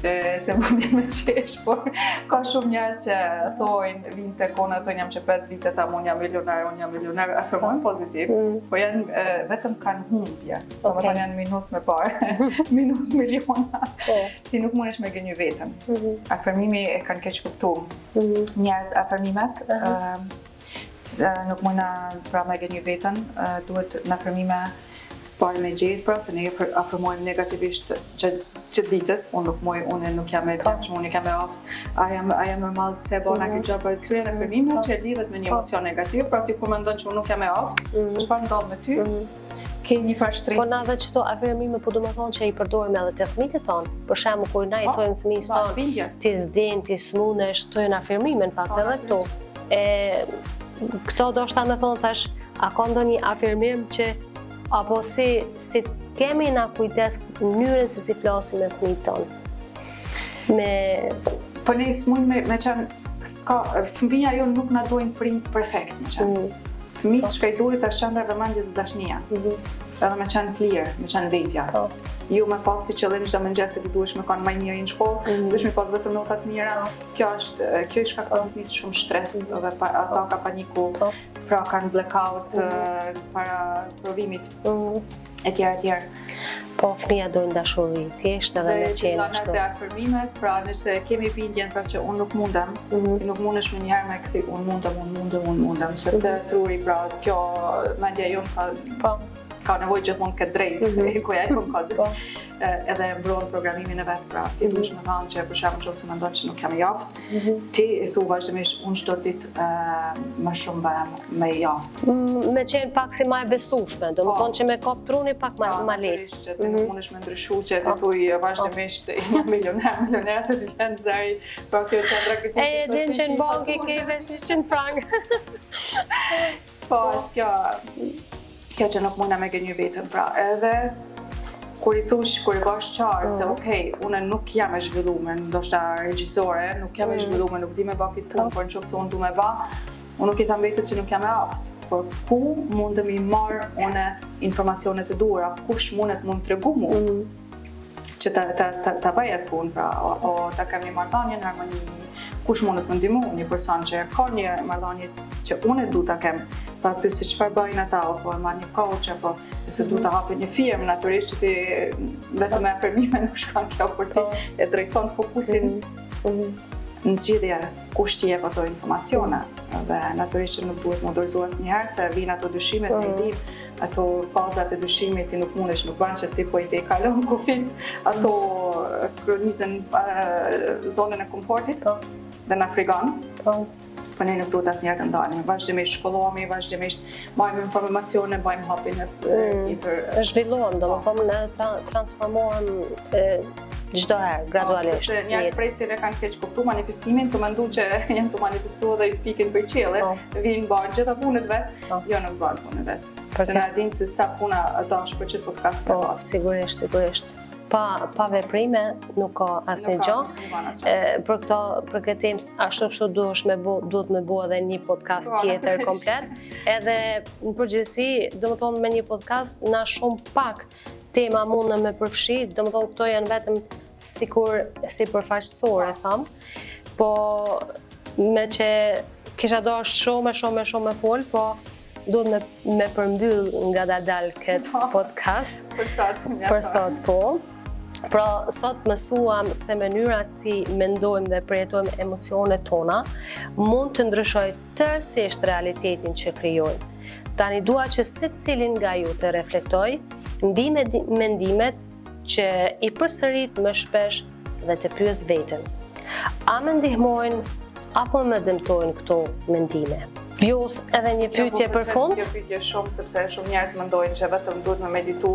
se më vjen me qesh, por ka shumë njerëz që thojnë, vinë tek unë, thonë jam që 5 vite tam, unë jam milionar, afirmojnë pozitiv, por janë vetëm kanë humbje. Domethënë janë minus me parë, minus miliona. Ti nuk mundesh me gënjy veten. Afirmimi e kanë keq kuptuar. Njerëz afirmimet nuk mundna pra me gënjy veten, duhet në afirmime s'pari me gjetë, pra se ne afirmojmë negativisht që ditës, unë nuk jam e përqëm, unë nuk jam e aftë, a jam normal të se bona këtë gjabë, këtu janë afirmime që lidhet me një emocion negativ, pra ti kur mendon që unë nuk jam e aftë, çfarë ndodh me ty, ke një farë shtresi. Po na dhe qëto afirmime, po du me thonë që i përdorim edhe të fëmijët tonë, për shembull kur na i thojmë fëmijës tonë, ti s'din, ti s'munesh, thojnë afirmime në fakt edhe këtu. Këto do shta me thonë thash, a ka ndonjë afirmim që apo si kemi na kujdes në mënyrën se si flasim me fëmijët tonë. Po ne s'mujmë me qenë, fëmija jo nuk na dojnë prind perfekt me qenë. Fëmijës shka I duhet është qendra vëmendjes dhe dashnia. Edhe me qenë të lirë, me qenë vetja. Ju me pas si qëllim çdo mëngjes se ti duhesh me kanë më mirë në shkollë, duhesh me pas vetëm nota të mira. Kjo I shkakton fëmijës shumë stres dhe ata ka paniku, pra kanë blackout para provimit. Etj. Po fëmija dojnë dashuri, thjesht edhe me qenë ashtu. Dhe afërmimet, pra nëse kemi bindjen pra që unë nuk mundem, ti nuk mundesh me njëherë me këthi unë mundem, sepse truri pra kjo mendja jonë ka nevojë gjithmonë këtë drejtë, ku ja e ka edhe mbron programimin e vet, pra ti duhesh me thënë që për shembull nëse mendon që nuk jam i aftë, ti I thu vazhdimisht unë çdo ditë më shumë bëhem më i aftë. Me qenë pak si më e besueshme, domethënë që me kap truni pak më lehtë. Që ti nuk mundesh me ndryshuar që ti thuj vazhdimisht jam milioner të dilen zëri, pra kjo çandra këtë. E din që në bank I ke vesh 100 frank. Po, është kjo që nuk muna me gënjë vetën, pra edhe kur I bash qartë se okej, unë nuk jam e zhvilluar, ndoshta regjisore, nuk jam e zhvilluar, nuk di me ba këtë punë, por nëse unë du me ba, unë nuk I tham vetes që nuk jam e aftë, por ku mundem I marr unë informacionet e duhura, kush mundet mund t'tregu mu që ta bëj atë punë, pra, o ta kem një marrëdhënie në harmoni, kush mundet më ndihmu, një person që ka një marrëdhënie që unë du ta kem. Pa pyes se çfarë bëjnë ata, apo e marr një coach, apo nëse du ta hapë një firmë, natyrisht që ti vetëm me afërmime nuk shkon kjo për ti, e drejton fokusin në zgjidhje kush ti jep ato informacione. Dhe natyrisht që nuk duhet më dorëzuar asnjëherë se vijnë ato dyshimet me dim, ato fazat e dyshimit ti nuk mundesh, nuk bën që ti po I te kalon kufit, ato kronizën zonën e komfortit dhe na frigon. Po ne nuk duhet asnjëherë të ndalemi, vazhdimisht shkollohemi, vazhdimisht marrim informacione, bëjmë hapin e tjetër. Zhvillohem, domethënë ne transformohem çdo herë, gradualisht. Sepse njerëz presin e kanë keq kuptuar manifestimin, të menduar që janë të manifestuar dhe I pikin për qiell, vinë bën gjitha punët vet, jo nuk bën punët vet. Që na dinë se sa puna dash për çet podcast. Po, sigurisht. Pa veprime nuk ka asnjë gjë. Për këtë temë ashtu duhet me bëu edhe një podcast tjetër komplet. Edhe në përgjithësi, domethënë me një podcast na shumë pak tema mundem me përfshi, domethënë këto janë vetëm sikur si përfaqësore tham. Po me që kisha dashur shumë me fol, po duhet me përmbyll nga dal këtë podcast. Për sot po. Pra, sot mësuam se mënyra si mendojmë dhe përjetojmë emocionet tona mund të ndryshojë tërësisht realitetin që krijojmë. Tani dua që secilin nga ju të reflektoj mbi mendimet që I përsërit më shpesh dhe të pyes veten. A më ndihmojnë apo më dëmtojnë këto mendime? Vjos edhe një pyetje për fund? Kjo pyetje shumë, sepse shumë njerëz mendojnë që vetëm duhet me meditu,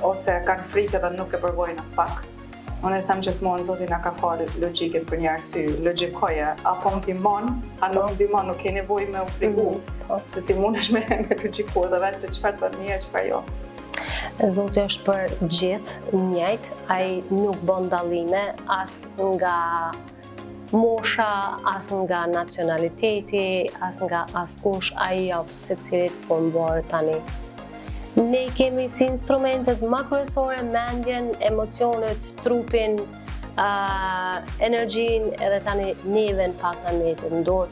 ose kanë frikë dhe nuk e provojnë as pak. Unë e them gjithmonë, Zoti na ka falë logjikën për një arsye, logjikoje, apo ndihmon, a nuk ndihmon, nuk ke nevojë me u frigu, sepse ti mundesh me logjikoje dhe vetë se çfarë bën mirë, çfarë jo. Zoti është për gjithë njëjtë, ai nuk bën dallime as nga mosha, as nga nacionaliteti, as nga askush, ai jap secilit po mbarë tani. Ne kemi si instrumentet më kryesore mendjen, emocionet, trupin, energjinë edhe tani neven pak në dorë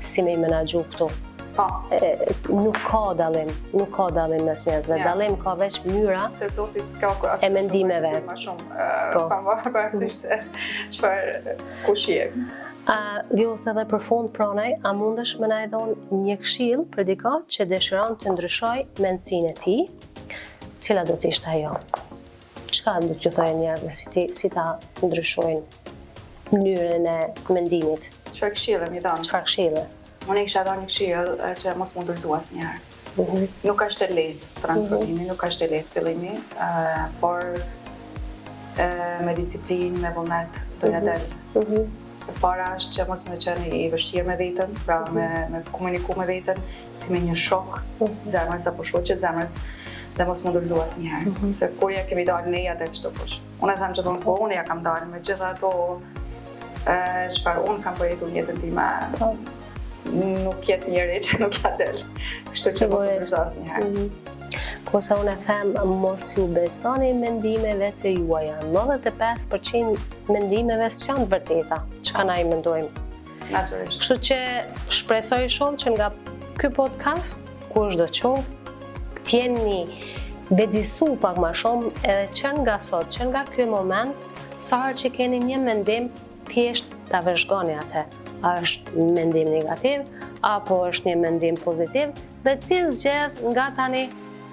si me I menaxhu këto. Nuk ka dallim mes njerëzve. Dallim ka veç mënyra e mendimeve. Më shumë, pavarësisht se çfarë kush je. Vjos edhe për fund pranaj, a mundesh më na e dhon një këshill për dikë që dëshiron të ndryshojë mendsinë e tij? Cila do të ishte ajo? Çka do t'ju thojë njerëzve si ta ndryshojnë mënyrën e mendimit? Çfarë këshille më dhan? Çfarë këshille? Unë kisha dhënë një këshill që mos më ndërzuar asnjëherë. Nuk është e lehtë transformimi, nuk është e lehtë fillimi, por me disiplinë, me vullnet do ja del. E para është që mos më qenë I vështirë me veten, pra me komuniku me veten si me një shok zemrës apo shoqet zemrës dhe mos më ndërzuar asnjëherë. Se kur ja kemi dalë ne ja del çdo kush. Unë them që po unë ja kam dalë me gjitha ato çfarë unë kam përjetuar në jetën time. nuk jetë njëri që nuk ja del. Kështu që mos u përzas njëherë. Kurse unë e them, mos ju besoni mendimeve të juaja. 95% mendimeve s'janë të vërteta, çka na I mendojmë. Natyrisht. Kështu që shpresoj shumë që nga ky podcast, kushdo qoftë, t'jeni vedisu pak më shumë edhe që nga sot, që nga ky moment, sa herë që keni një mendim, thjesht ta vëzhgoni atë. A është mendim negativ, apo është një mendim pozitiv, dhe ti zgjedh nga tani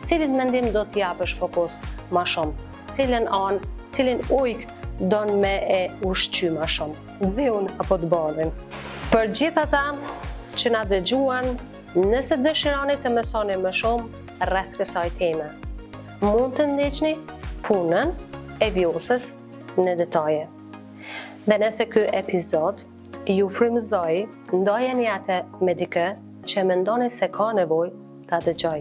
cilit mendim do t'i japësh fokus më shumë, cilën anë, cilin ujk don me e ushqy më shumë, dziun apo të bardhin. Për gjithë ata që na dëgjuan, nëse dëshironi të mësoni më shumë rreth kësaj teme, mund të ndiqni punën e Vjosës në detaje. Dhe nëse ky epizod ju frymëzoi, ndajeni atë me dikë që mendoni se ka nevojë ta dëgjoj.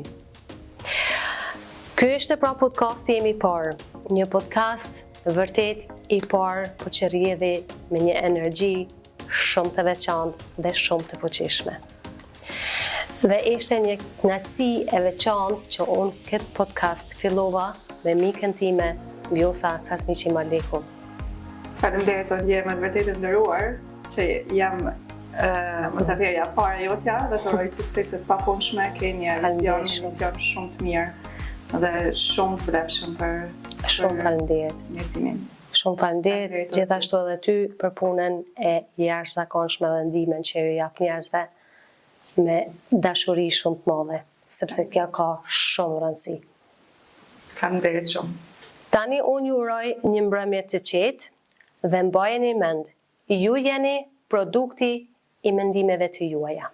Ky është pra podcasti jemi parë, një podcast vërtet I parë, po që rrjedhi me një energji shumë të veçantë dhe shumë të fuqishme. Dhe ishte një kënaqësi e veçantë që unë këtë podcast fillova me mikën time, Vjosa Kasniqi Maleku. Faleminderit, unë jam vërtet e nderuar që jam mosafirja para jotja dhe të uroj suksese të papunshme, ke një mision shumë të mirë dhe shumë të vlefshëm për Shumë faleminderit. njerëzimin. Shumë faleminderit gjithashtu edhe ty për punën e jashtëzakonshme dhe ndihmën që ju jap njerëzve me dashuri shumë të madhe, sepse kjo ka shumë rëndësi. Faleminderit shumë. Tani unë ju uroj një mbrëmje të qetë dhe mbajeni mend, ju jeni produkti I mendimeve të juaja.